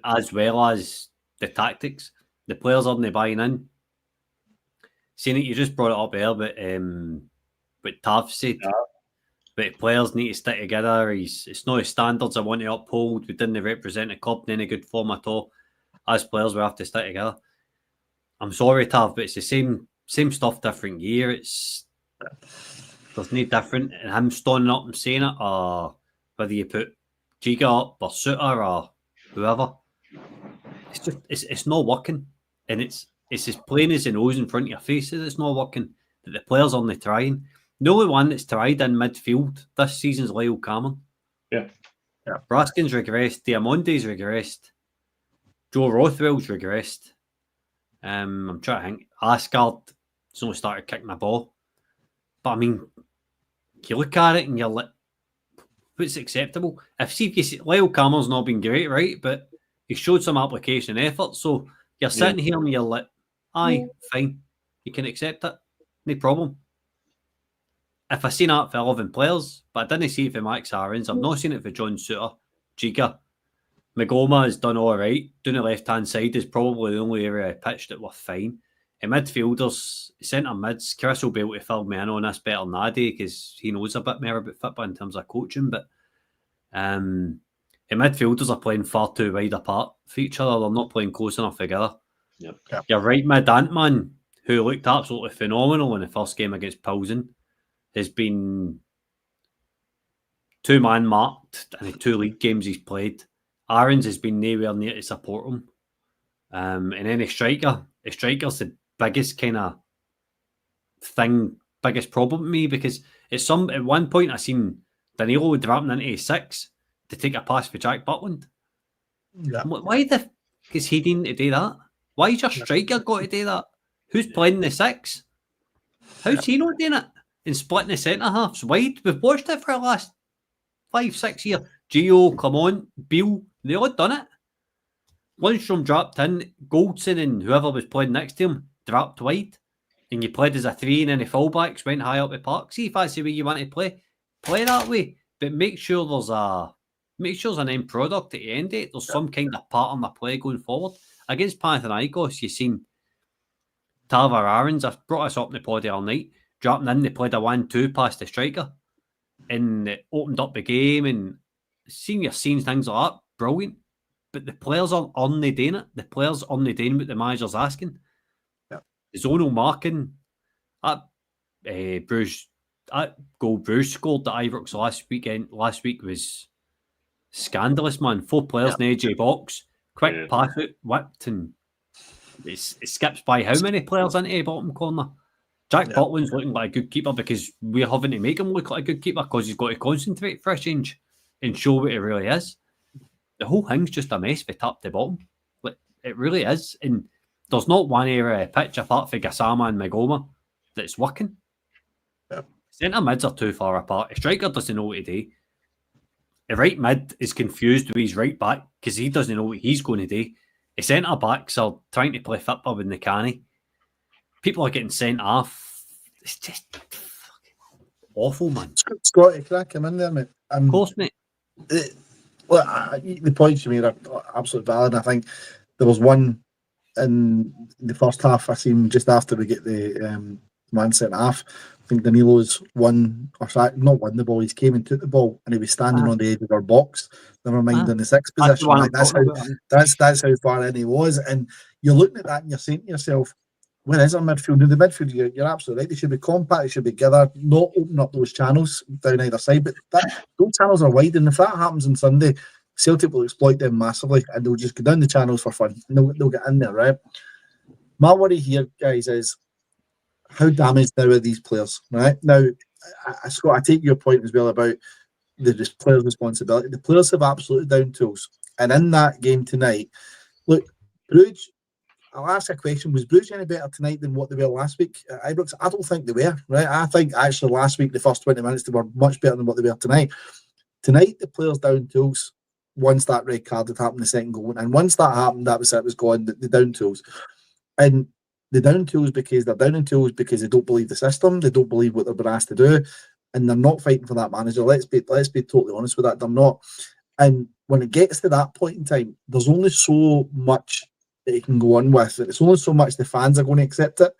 as well as the tactics. The players aren't buying in. Seeing it, you just brought it up earlier, but Tav said, but players need to stick together. It's not his standards I want to uphold. We didn't represent the club in any good form at all. As players, we have to stick together. I'm sorry, Tav, but it's the same stuff, different year. There's no different. And him standing up and saying it, or whether you put Giga up or Suter or whoever, it's not working. And it's as plain as the nose in front of your face. It's not working. That the players aren't trying. The only one that's tried in midfield this season is Lyle Cameron. Yeah. Braskin's regressed. Diamonde's regressed. Joe Rothwell's regressed. I'm trying to think. Asgard's only started kicking the ball. But I mean, you look at it and you're like, what's acceptable? If you see, Lyle Cameron's not been great, right? But he showed some application and effort. So you're sitting here and you're like, aye, fine. You can accept it. No problem. If I seen that for 11 players, but I didn't see it for Max Aarons, I've not seen it for John Suter, Giga. Magoma has done all right. Down the left-hand side is probably the only area I pitched that were fine. In midfielders, centre mids, Chris will be able to fill me in on this better than Addy because he knows a bit more about football in terms of coaching. But in midfielders are playing far too wide apart for each other. They're not playing close enough together. Yep. Your right mid Ant-Man, who looked absolutely phenomenal in the first game against Pilsen, has been two-man marked in the 2 league games he's played. Aarons has been nowhere near to support him. And then the striker's the biggest kind of thing, biggest problem to me, because at one point I seen Danilo dropping into 6 to take a pass for Jack Butland. Yeah. Why because he didn't do that? Why's your striker got to do that? Who's playing the 6? How's he not doing it? And splitting the centre halves wide. We've watched it for the last 5-6 years. Gio, come on, Beale, they all done it. Lundstrom dropped in, Goldson and whoever was playing next to him dropped wide, and you played as a 3, and then the fullbacks went high up the park. See if that's the way you want to play that way, but make sure there's an end product at the end of it. There's some kind of pattern of play going forward. Against Panathinaikos, you've seen Tarver Aarons, I've brought us up in the pod all night, dropping in, they played a 1-2 past the striker, and it opened up the game, and seeing things like that, brilliant. But the players aren't only doing it. The players aren't doing what the manager's asking. Yeah. Zonal marking, that goal Bruce scored at Ibrox last week was scandalous, man. 4 players in the edge of the box, quick pass out, whipped, and it skips by how many players into the bottom corner? Jack Butland's looking like a good keeper because we're having to make him look like a good keeper because he's got to concentrate for a change and show what he really is. The whole thing's just a mess from top to bottom. Like, it really is. And there's not one area of pitch apart from Gassama and Magoma that's working. Yeah. Centre mids are too far apart. The striker doesn't know what to do. The right mid is confused with his right back because he doesn't know what he's going to do. The centre backs are trying to play football when they can't. People are getting sent off. It's just awful, man. Scotty, can I come in there, mate? Of course, mate. The points you made are absolutely valid. I think there was one in the first half I seen just after we get the man sent off I think Danilo's not won the ball. He came and took the ball, and he was standing on the edge of our box. Never mind in the sixth That's the position. one Like, I'm that's talking how about. that's how far in he was. And you're looking at that and you're saying to yourself, where is our midfield? In the midfield, you're absolutely right. They should be compact. They should be together, not open up those channels down either side. But those channels are wide, and if that happens on Sunday, Celtic will exploit them massively, and they'll just go down the channels for fun, and they'll get in there, right? My worry here, guys, is how damaged now are these players, right? Now, Scott, I take your point as well about the players' responsibility. The players have absolutely down tools, and in that game tonight, look, Brugge. I'll ask a question. Was Brugge any better tonight than what they were last week at Ibrox? I don't think they were, right? I think actually last week, the first 20 minutes, they were much better than what they were tonight. Tonight, the players down tools once that red card had happened, the second goal. And once that happened, that was it, was gone, the down tools. And the down tools because they're down in tools because they don't believe the system, they don't believe what they're being asked to do, and they're not fighting for that manager. Let's be totally honest with that. They're not. And when it gets to that point in time, there's only so much that you can go on with. It's only so much the fans are going to accept it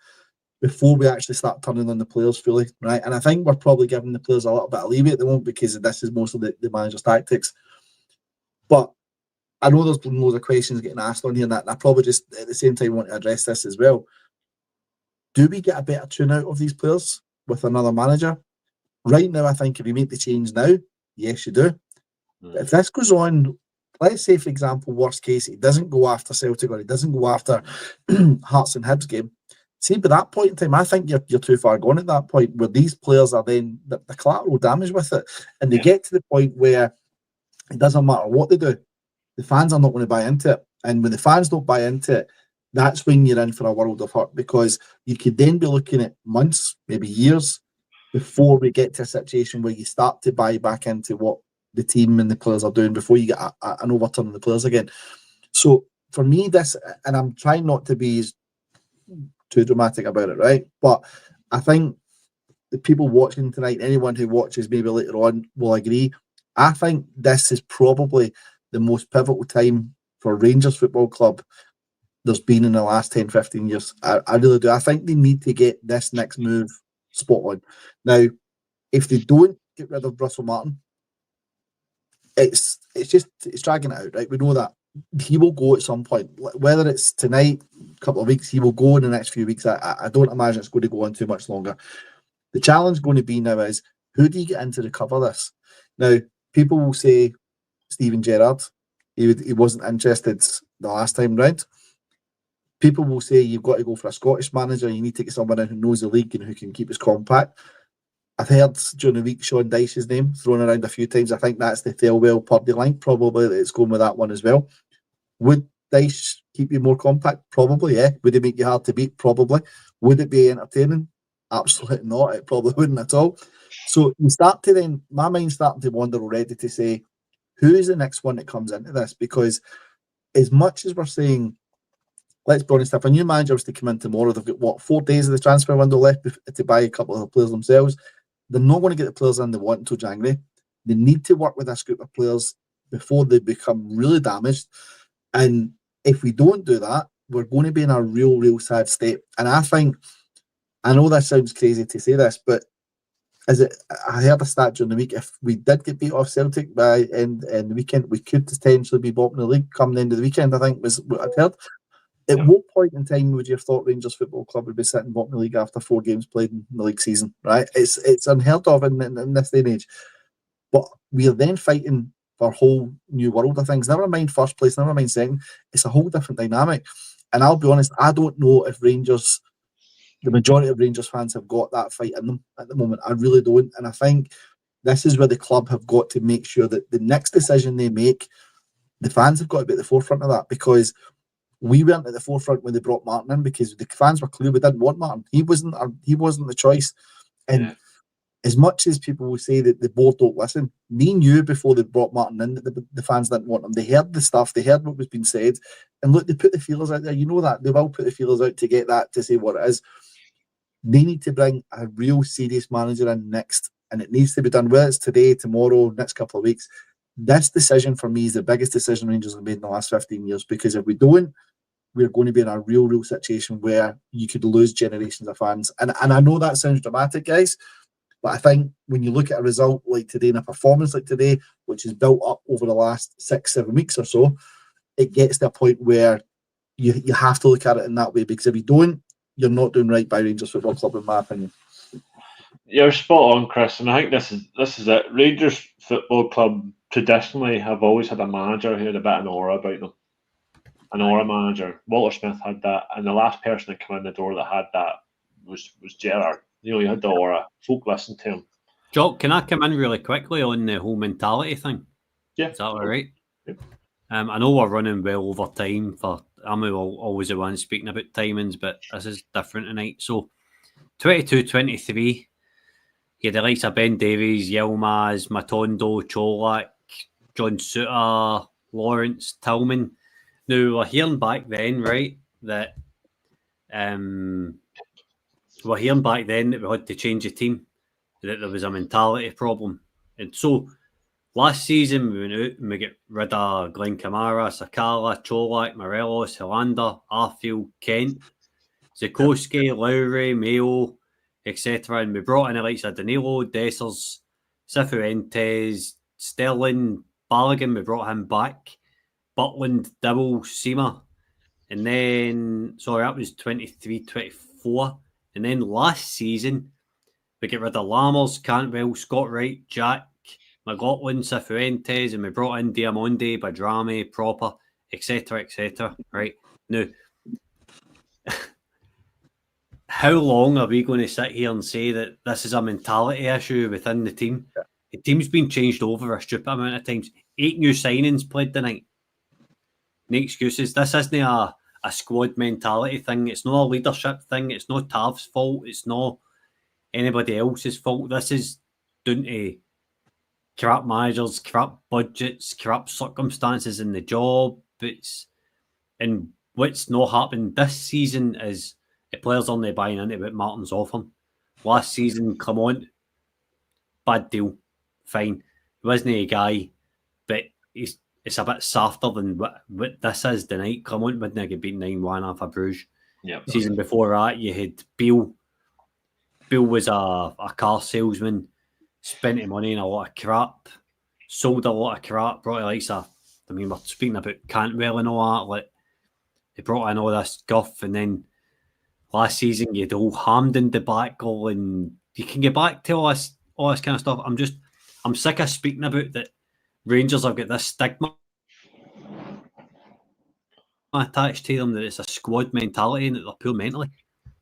before we actually start turning on the players fully, right? And I think we're probably giving the players a little bit of leeway at the moment because this is most of the manager's tactics. But I know there's been loads of questions getting asked on here, and I probably just at the same time want to address this as well. Do we get a better tune out of these players with another manager? Right now, I think if you make the change now, yes, you do. But if this goes on, let's say, for example, worst case, he doesn't go after Celtic or he doesn't go after Hearts and Hibs game. See, by that point in time, I think you're too far gone at that point where these players are then, the collateral damage with it. And they get to the point where it doesn't matter what they do, the fans are not going to buy into it. And when the fans don't buy into it, that's when you're in for a world of hurt because you could then be looking at months, maybe years, before we get to a situation where you start to buy back into what the team and the players are doing before you get an overturn on the players again. So for me, this, and I'm trying not to be too dramatic about it, right? But I think the people watching tonight, anyone who watches maybe later on will agree. I think this is probably the most pivotal time for Rangers Football Club there's been in the last 10, 15 years. I really do. I think they need to get this next move spot on. Now, if they don't get rid of Russell Martin, it's dragging it out, right? We know that he will go at some point, whether it's tonight, a couple of weeks, he will go in the next few weeks. I don't imagine it's going to go on too much longer. The challenge going to be now is who do you get in to recover this? Now, people will say Steven Gerrard, he wasn't interested the last time round. People will say you've got to go for a Scottish manager, you need to get someone in who knows the league and who can keep us compact. I've heard during the week Sean Dyche's name thrown around a few times. I think that's the Thelwell Purdy link, probably that it's going with that one as well. Would Dyche keep you more compact? Probably, yeah. Would it make you hard to beat? Probably. Would it be entertaining? Absolutely not. It probably wouldn't at all. So you start to then, my mind's starting to wander already to say, who is the next one that comes into this? Because as much as we're saying, let's be honest, if a new manager was to come in tomorrow, they've got, 4 days of the transfer window left to buy a couple of the players themselves. They're not going to get the players in they want until January. They need to work with this group of players before they become really damaged. And if we don't do that, we're going to be in a real sad state. And I know this sounds crazy to say this, but I heard a stat during the week, if we did get beat off Celtic by in the weekend, we could potentially be bottom of the league come the end of the weekend, I think was what I'd heard. At what point in time would you have thought Rangers Football Club would be sitting bottom of the league after 4 games played in the league season, right? It's unheard of in this day and age. But we are then fighting for a whole new world of things. Never mind first place, never mind second. It's a whole different dynamic. And I'll be honest, I don't know if Rangers, the majority of Rangers fans have got that fight in them at the moment. I really don't. And I think this is where the club have got to make sure that the next decision they make, the fans have got to be at the forefront of that, because we weren't at the forefront when they brought Martin in, because the fans were clear we didn't want Martin. He wasn't the choice. And as much as people will say that the board don't listen, me knew before they brought Martin in that the fans didn't want him. They heard the stuff, they heard what was being said, and look, they put the feelers out there. You know that they will put the feelers out to get that, to say what it is. They need to bring a real serious manager in next, and it needs to be done, whether it's today, tomorrow, next couple of weeks. This decision for me is the biggest decision Rangers have made in the last 15 years, because if we don't, we're going to be in a real situation where you could lose generations of fans. And I know that sounds dramatic, guys, but I think when you look at a result like today and a performance like today, which is built up over the last 6-7 weeks or so, it gets to a point where you have to look at it in that way, because if you don't, you're not doing right by Rangers Football Club, in my opinion. You're spot on, Chris, and I think this is it. Rangers Football Club traditionally have always had a manager who had a bit of an aura about them. An aura manager. Walter Smith had that, and the last person that came in the door that had that was Gerrard. You know, he had the aura. Folk listened to him. Jock, can I come in really quickly on the whole mentality thing? Yeah. Is that all right? Yep. I know we're running well over time. I'm always the one speaking about timings, but this is different tonight. So, 22-23, you had the likes of Ben Davies, Yilmaz, Matondo, Cholak, John Suter, Lawrence, Tillman. Now, we're hearing back then, right, that we had to change the team, that there was a mentality problem. And so, last season, we went out and we get rid of Glenn Kamara, Sakala, Cholak, Morelos, Hilander, Arfield, Kent, Zikoski, Lowry, Mayo, etc. And we brought in the likes of Danilo, Dessers, Cifuentes, Sterling, Balogun, we brought him back, Butland, Dibble, Seamer. And then, sorry, that was 23-24. And then last season, we get rid of Lammers, Cantwell, Scott Wright, Jack, McLaughlin, Cifuentes, and we brought in Diamonde, Badrami, Proper, etc., right? Now, how long are we going to sit here and say that this is a mentality issue within the team? Yeah. The team's been changed over a stupid amount of times. 8 new signings played tonight. No excuses. This isn't a squad mentality thing. It's not a leadership thing. It's not Tav's fault. It's not anybody else's fault. This is down to crap managers, crap budgets, crap circumstances in the job. And what's not happened this season is the players aren't buying into what Martin's offering. Last season, come on, bad deal, fine. He wasn't a guy, but it's a bit softer than what this is tonight. Come on, wouldn't get beaten 9-1 off of Brugge. Yep. Season before that, you had Beale. Beale was a car salesman, spent the money in a lot of crap, sold a lot of crap, brought the likes of, I mean, we're speaking about Cantwell and all that, like, they brought in all this guff, and then last season you had the whole Hampden debacle, and you can get back to all this kind of stuff. I'm sick of speaking about that Rangers have got this stigma attached to them that it's a squad mentality and that they're poor mentally.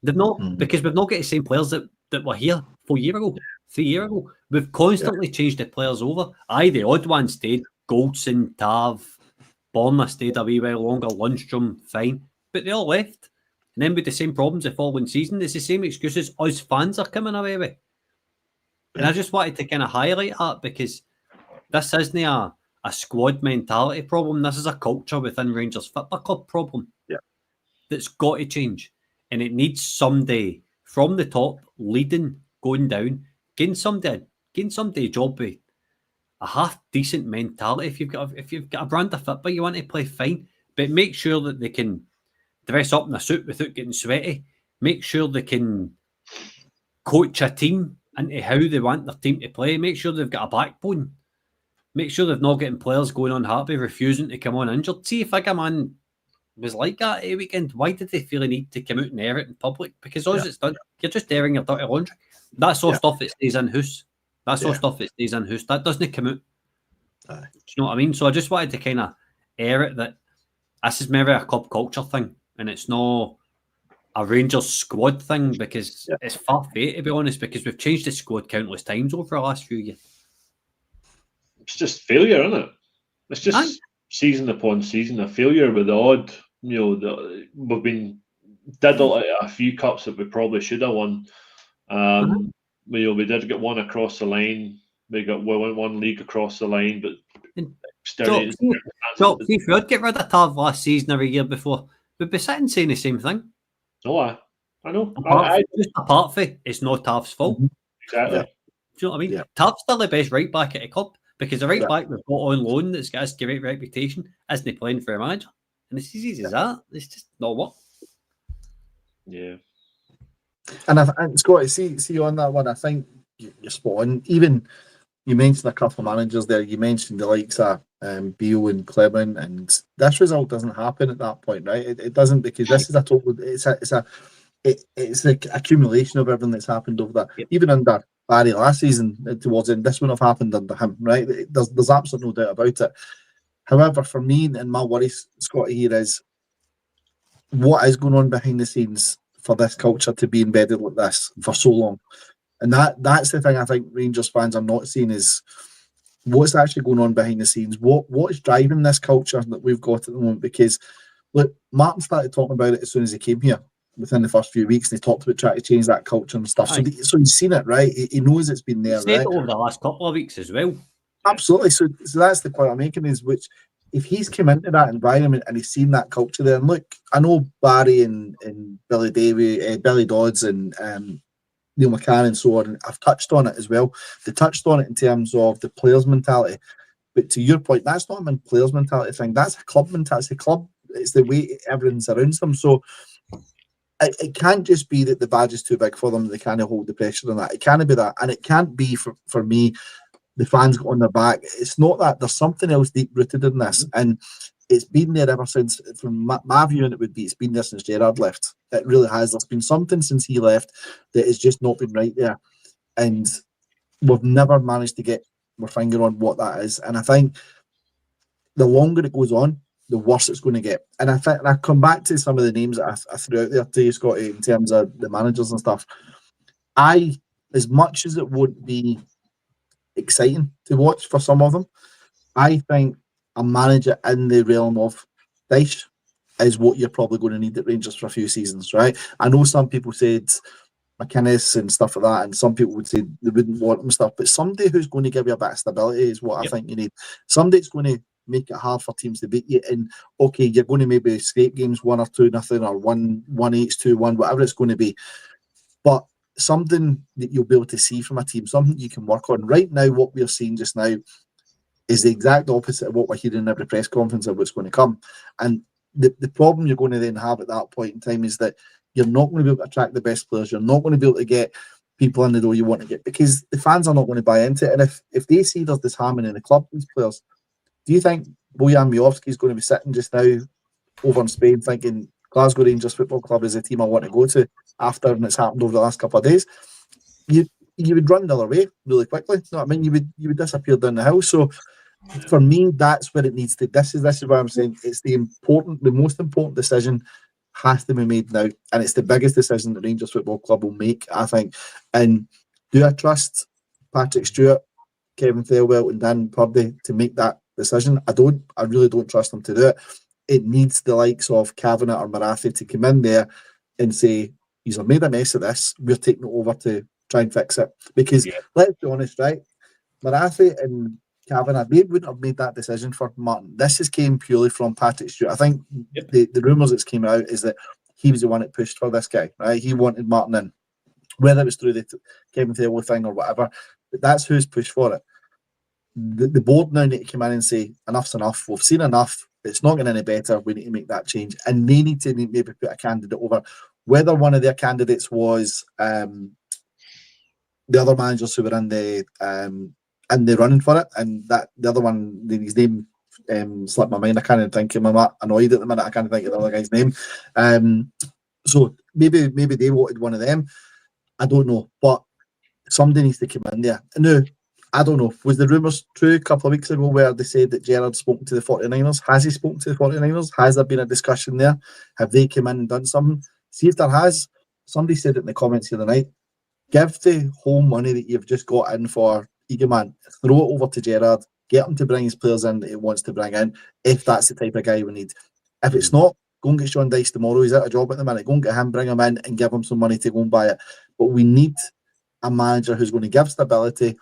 They've not, because we've not got the same players that were here 4 years ago, 3 years ago. We've constantly changed the players over. The odd one stayed. Goldson, Tav, Bournemouth stayed a wee while longer. Lundstrom, fine. But they all left. And then with the same problems the following season, it's the same excuses us fans are coming away with. And I just wanted to kind of highlight that, because this isn't a squad mentality problem. This is a culture within Rangers Football Club problem that's got to change. And it needs somebody from the top leading, going down, getting somebody a job with a half decent mentality. If you've got a brand of football you want to play, fine, but make sure that they can dress up in a suit without getting sweaty. Make sure they can coach a team into how they want their team to play. Make sure they've got a backbone. Make sure they've not getting players going on happy, refusing to come on injured. See if Figgerman was like that a weekend. Why did they feel a need to come out and air it in public? Because all it's done, you're just airing your dirty laundry. That's all stuff that stays in house. That's all stuff that stays in house. That doesn't come out. Do you know what I mean? So I just wanted to kind of air it that this is maybe a club culture thing, and it's not a Rangers squad thing, because it's far fate, to be honest, because we've changed the squad countless times over the last few years. It's just failure, isn't it? It's just season upon season a failure with the odd. We've been diddled out of a few cups that we probably should have won. We did get one across the line. We went one league across the line, but if we would get rid of Tav last season or a year before, we'd be sitting saying the same thing. Oh, I know. Apart from it, it's not Tav's fault. Exactly. Do you know what I mean? Yeah. Tav's still the best right back at the club, because the right back we've got on loan that's got a great reputation isn't playing for a manager. And it's as easy as that. It's just not what. Yeah. And Scott, see on that one, I think you're spot on. Even you mentioned a couple of managers there. You mentioned the likes of Beale and Clement, and this result doesn't happen at that point, right? It doesn't, because this is a total. It's an accumulation of everything that's happened over that. Yep. Even under Barry last season, towards the end, this wouldn't have happened under him, right? There's absolutely no doubt about it. However, for me, and my worry, Scotty, here is what is going on behind the scenes for this culture to be embedded like this for so long. And that's the thing I think Rangers fans are not seeing is what's actually going on behind the scenes. What is driving this culture that we've got at the moment? Because look, Martin started talking about it as soon as he came here within the first few weeks, and he talked about trying to change that culture and stuff. So he's seen it, right? He knows it's been there, He's said right? it over the last couple of weeks as well. Absolutely. So that's the point I'm making is which if he's come into that environment and he's seen that culture there, and look, I know Barry and Billy Dodds and Neil McCann and so on, and I've touched on it as well. They touched on it in terms of the players' mentality. But to your point, that's not a players' mentality thing. That's a club mentality. It's the club. It's the way everything surrounds them. So it can't just be that the badge is too big for them. They can't hold the pressure on that. It can't be that. And it can't be, for me, the fans got on their back. It's not that. There's something else deep-rooted in this. And it's been there ever since, from my view, and it would be, it's been there since Gerrard left. It really has. There's been something since he left that has just not been right there. And we've never managed to get our finger on what that is. And I think the longer it goes on, the worse it's going to get. And I think, and I come back to some of the names that I threw out there to you, Scotty, in terms of the managers and stuff. As much as it would be exciting to watch for some of them, I think a manager in the realm of Dyche is what you're probably going to need at Rangers for a few seasons, right? I know some people said McInnes and stuff like that, and some people would say they wouldn't want him and stuff, but somebody who's going to give you a bit of stability is what I think you need. Somebody that's going to make it hard for teams to beat you, and okay, you're going to maybe scrape games 1 or 2-0 or 1-8, 2-1, whatever it's going to be, but something that you'll be able to see from a team, something you can work on. Right now, what we're seeing just now is the exact opposite of what we're hearing in every press conference of what's going to come. And the problem you're going to then have at that point in time is that you're not going to be able to attract the best players. You're not going to be able to get people in the door you want to get, because the fans are not going to buy into it. And if they see there's this harmony in the club, these players, do you think Bojan Miovski is going to be sitting just now over in Spain thinking Glasgow Rangers Football Club is a team I want to go to after it's happened over the last couple of days? You would run the other way really quickly. You know what I mean? You would disappear down the hill. So for me, that's where it needs to. This is why I'm saying it's the most important decision has to be made now, and it's the biggest decision the Rangers Football Club will make, I think. And do I trust Patrick Stewart, Kevin Thelwell, and Dan Purdy to make that decision? I don't. I really don't trust them to do it. It needs the likes of Kavanagh or Marathi to come in there and say, "You've made a mess of this. We're taking it over to try and fix it." Because let's be honest, right? Marathi and Kavanagh, they wouldn't have made that decision for Martin. This has came purely from Patrick Stewart. I think the rumours that's came out is that he was the one that pushed for this guy, right? He wanted Martin in, whether it was through the Kevin Thelwell thing or whatever, but that's who's pushed for it. The board now need to come in and say, enough's enough. We've seen enough. It's not getting any better. We need to make that change. And they need to maybe put a candidate over. Whether one of their candidates was the other managers who were in the running for it, and that the other one, his name slipped my mind. I can't even think of him. I'm annoyed at the minute. I can't think of the other guy's name. So maybe they wanted one of them. I don't know, but somebody needs to come in there. No, I don't know. Was the rumours true a couple of weeks ago where they said that Gerrard spoke to the 49ers? Has he spoken to the 49ers? Has there been a discussion there? Have they come in and done something? See if there has. Somebody said it in the comments the other night. Give the whole money that you've just got in for Eagleman, throw it over to Gerrard, get him to bring his players in that he wants to bring in, if that's the type of guy we need. If it's not, go and get Sean Dyche tomorrow. He's out of job at the minute. Go and get him, bring him in, and give him some money to go and buy it. But we need a manager who's going to give stability,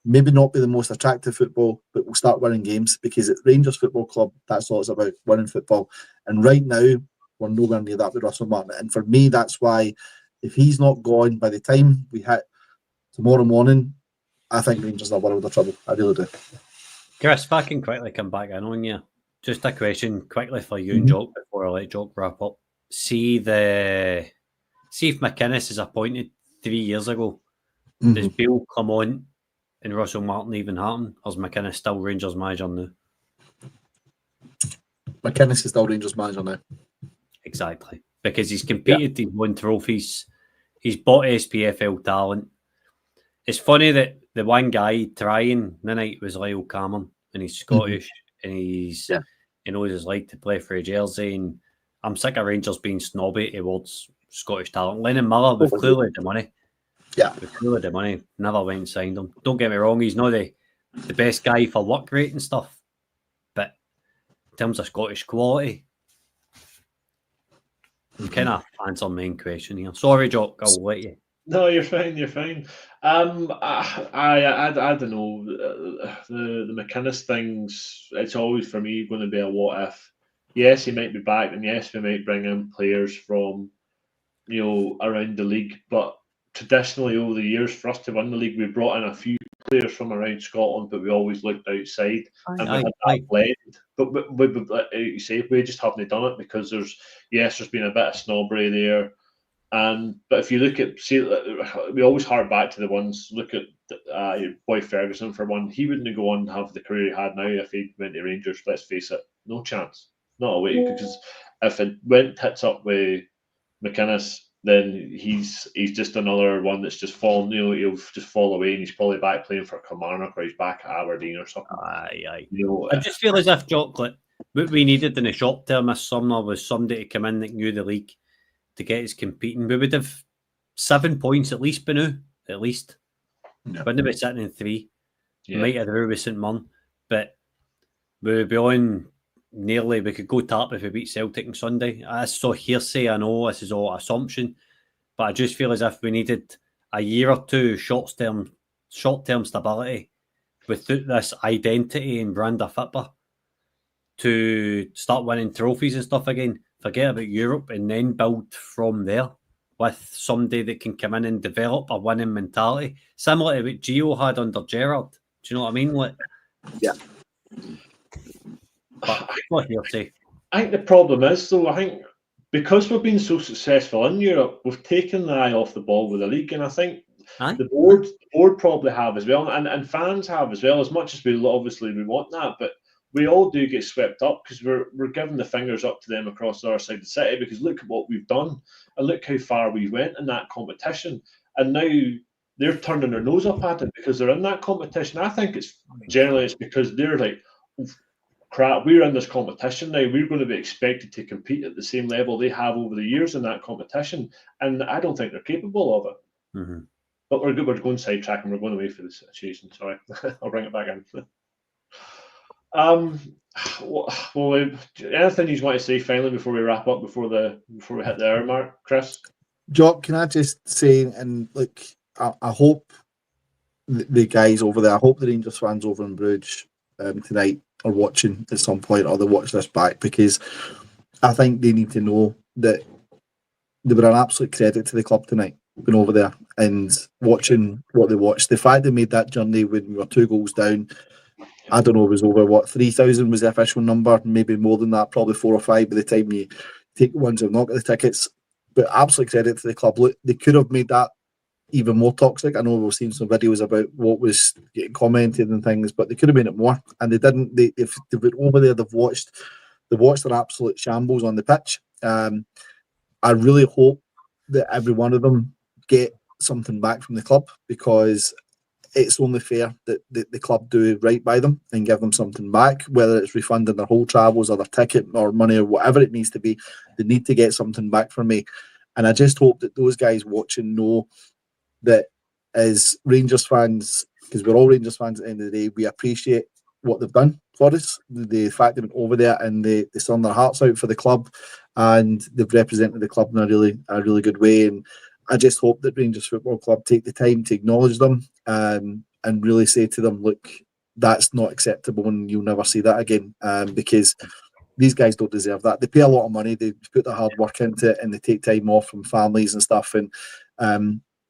maybe not be the most attractive football, but we'll start winning games, because at Rangers Football Club, that's all it's about, winning football. And right now, we're nowhere near that with Russell Martin. And for me, that's why, if he's not gone by the time we hit tomorrow morning, I think Rangers are a world of trouble. I really do. Chris, if I can quickly come back in on you. Just a question quickly for you and Jock before I let Jock wrap up. See if McInnes is appointed 3 years ago, does Bill come on and Russell Martin even happen? Or is McInnes still Rangers manager now? McInnes is still Rangers manager now. Exactly. Because he's competed, he's won trophies, he's bought SPFL talent. It's funny that the one guy trying the night was Lyle Cameron, and he's Scottish, and he knows it's like to play for a jersey. And I'm sick of Rangers being snobby towards Scottish talent. Lennon Miller, we've clearly the money. Yeah. We've clearly the money. Never went and signed him. Don't get me wrong, he's not the best guy for work rate and stuff. But in terms of Scottish quality, you kind of answer main question here. Sorry, Jock, I'll let you. No, you're fine. You're fine. I don't know. The McInnes things. It's always for me going to be a what if. Yes, he might be back, and yes, we might bring in players from, around the league. But traditionally, over the years, for us to win the league, we brought in a few players from around Scotland, but we always looked outside, and we had that blend. But like you say, we just haven't done it because there's been a bit of snobbery there. But if you look at, we always hark back to the ones. Look at your boy Ferguson for one. He wouldn't go on to have the career he had now if he went to Rangers. Let's face it, no chance, not a way. Because if it went tits up with McInnes, then he's just another one that's just fallen. He'll just fall away, and he's probably back playing for Kilmarnock or he's back at Aberdeen or something. Aye. I just feel as if what we needed in the short term this summer was somebody to come in that knew the league to get us competing. We would have 7 points at least by now, at least. Yeah. Wouldn't be sitting in 3. Yeah. Might have drew with St Mirren, but we would be on nearly. We could go tap if we beat Celtic on Sunday. That's so hearsay. I know this is all assumption, but I just feel as if we needed a year or two short term stability without this identity and brand of football to start winning trophies and stuff again. Forget about Europe and then build from there with somebody that can come in and develop a winning mentality, similar to what Gio had under Gerrard. Do you know what I mean? Yeah. But what hearsay. I think the problem is, though, I think because we've been so successful in Europe, we've taken the eye off the ball with the league, and I think the board probably have as well, and fans have as well. As much as we want that, but we all do get swept up because we're giving the fingers up to them across the other side of the city because look at what we've done and look how far we went in that competition, and now they're turning their nose up at it because they're in that competition. I think it's because they're like, crap, we're in this competition now. We're going to be expected to compete at the same level they have over the years in that competition, and I don't think they're capable of it. Mm-hmm. But we're going sidetrack and we're going away for the situation. Sorry, I'll bring it back in. Well, anything you want to say finally before we wrap up, before we hit the hour mark, Chris? Jock, can I just say, and look, I hope the guys over there, I hope the Rangers fans over in Brugge tonight are watching at some point, or they watch this back, because I think they need to know that they were an absolute credit to the club tonight, going over there and watching what they watched. The fact they made that journey when we were 2 goals down, I don't know, it was over 3,000 was the official number, maybe more than that, probably 4 or 5 by the time you take the ones who've not got the tickets. But absolute credit to the club. Look, they could have made that even more toxic. I know we've seen some videos about what was getting commented and things, but they could have made it more, and they didn't. If they were over there, they've watched their absolute shambles on the pitch. I really hope that every one of them get something back from the club, because it's only fair that the club do right by them and give them something back, whether it's refunding their whole travels or their ticket or money or whatever it needs to be. They need to get something back from me. And I just hope that those guys watching know that as Rangers fans, because we're all Rangers fans at the end of the day, we appreciate what they've done for us. The fact they went over there and they sung their hearts out for the club, and they've represented the club in a really good way. And I just hope that Rangers Football Club take the time to acknowledge them and really say to them, look, that's not acceptable and you'll never see that again, because these guys don't deserve that. They pay a lot of money, they put their hard work into it, and they take time off from families and stuff. And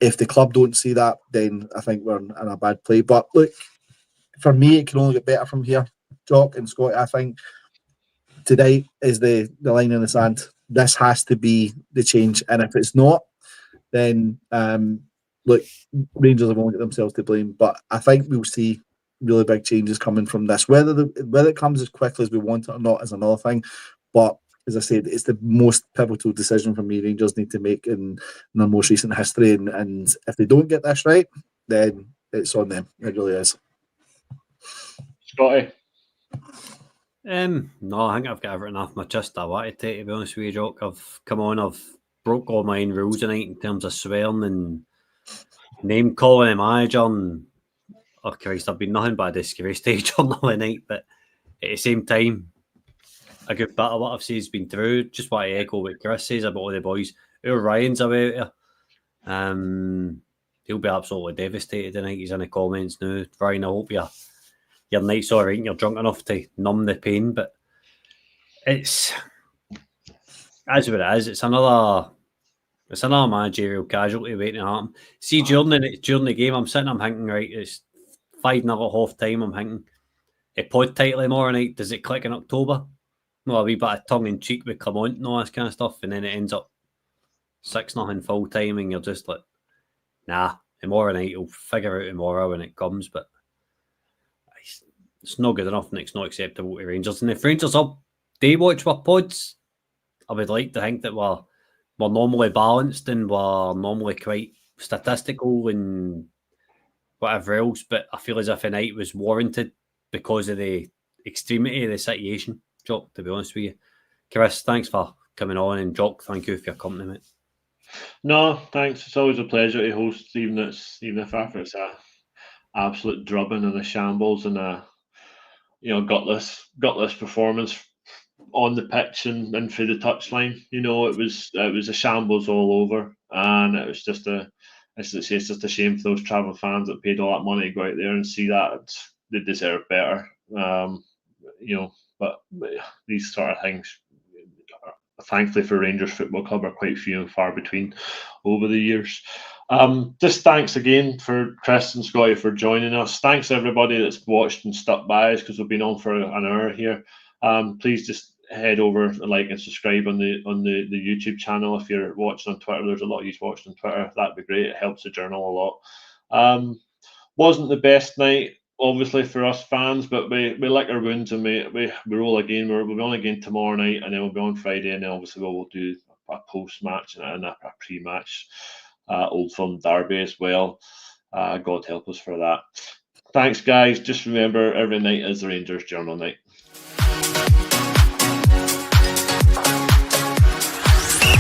if the club don't see that, then I think we're in a bad play. But look, for me, it can only get better from here. Jock and Scott, I think today is the line in the sand. This has to be the change, and if it's not, then look, Rangers have only got themselves to blame. But I think we'll see really big changes coming from this. Whether it comes as quickly as we want it or not is another thing. But as I said, it's the most pivotal decision for me Rangers need to make in their most recent history. And if they don't get this right, then it's on them. It really is. Scotty? No, I think I've got everything off my chest I wanted to be honest with you, Jock. I've broke all my own rules tonight in terms of swearing and name calling a manager. And, oh Christ, I've been nothing but a disgrace to each other all night. But at the same time, a good bit of what I've seen has been through. Just want to echo what Chris says about all the boys. Ryan's away out here. He'll be absolutely devastated tonight. He's in the comments now. Ryan, I hope your night's all right and you're drunk enough to numb the pain. But it's as what it is. It's another managerial casualty waiting to happen. See, during the game, I'm thinking, right, it's 5-0 at half time. I'm thinking, a pod title tomorrow night, does it click in October? No, a wee bit of tongue in cheek would come on and all this kind of stuff, and then it ends up 6-0 full time, and you're just like, nah, tomorrow night we'll figure out tomorrow when it comes, but it's not good enough and it's not acceptable to Rangers. And if Rangers they watch our pods, I would like to think that we're normally balanced and we're normally quite statistical and whatever else, but I feel as if a night was warranted because of the extremity of the situation. Jock, to be honest with you. Chris, thanks for coming on, and Jock, thank you for your company, mate. No, thanks. It's always a pleasure to host, even if after it's a absolute drubbing and a shambles and a gutless performance on the pitch and through the touchline. It was a shambles all over, and it was just it's just a shame for those travelling fans that paid all that money to go out there and see that. They deserve better. But these sort of things, thankfully for Rangers Football Club, are quite few and far between over the years. Just thanks again for Chris and Scotty for joining us. Thanks everybody that's watched and stuck by us, because we've been on for an hour here. Please just head over and like and subscribe on the YouTube channel. If you're watching on Twitter, there's a lot of you watching on Twitter. That'd be great. It helps the journal a lot. Wasn't the best night, obviously, for us fans, but we lick our wounds and we roll again. We'll be on again tomorrow night, and then we'll be on Friday, and then obviously we'll do a post-match and a pre-match Old Firm derby as well. God help us for that. Thanks, guys. Just remember, every night is the Rangers Journal night.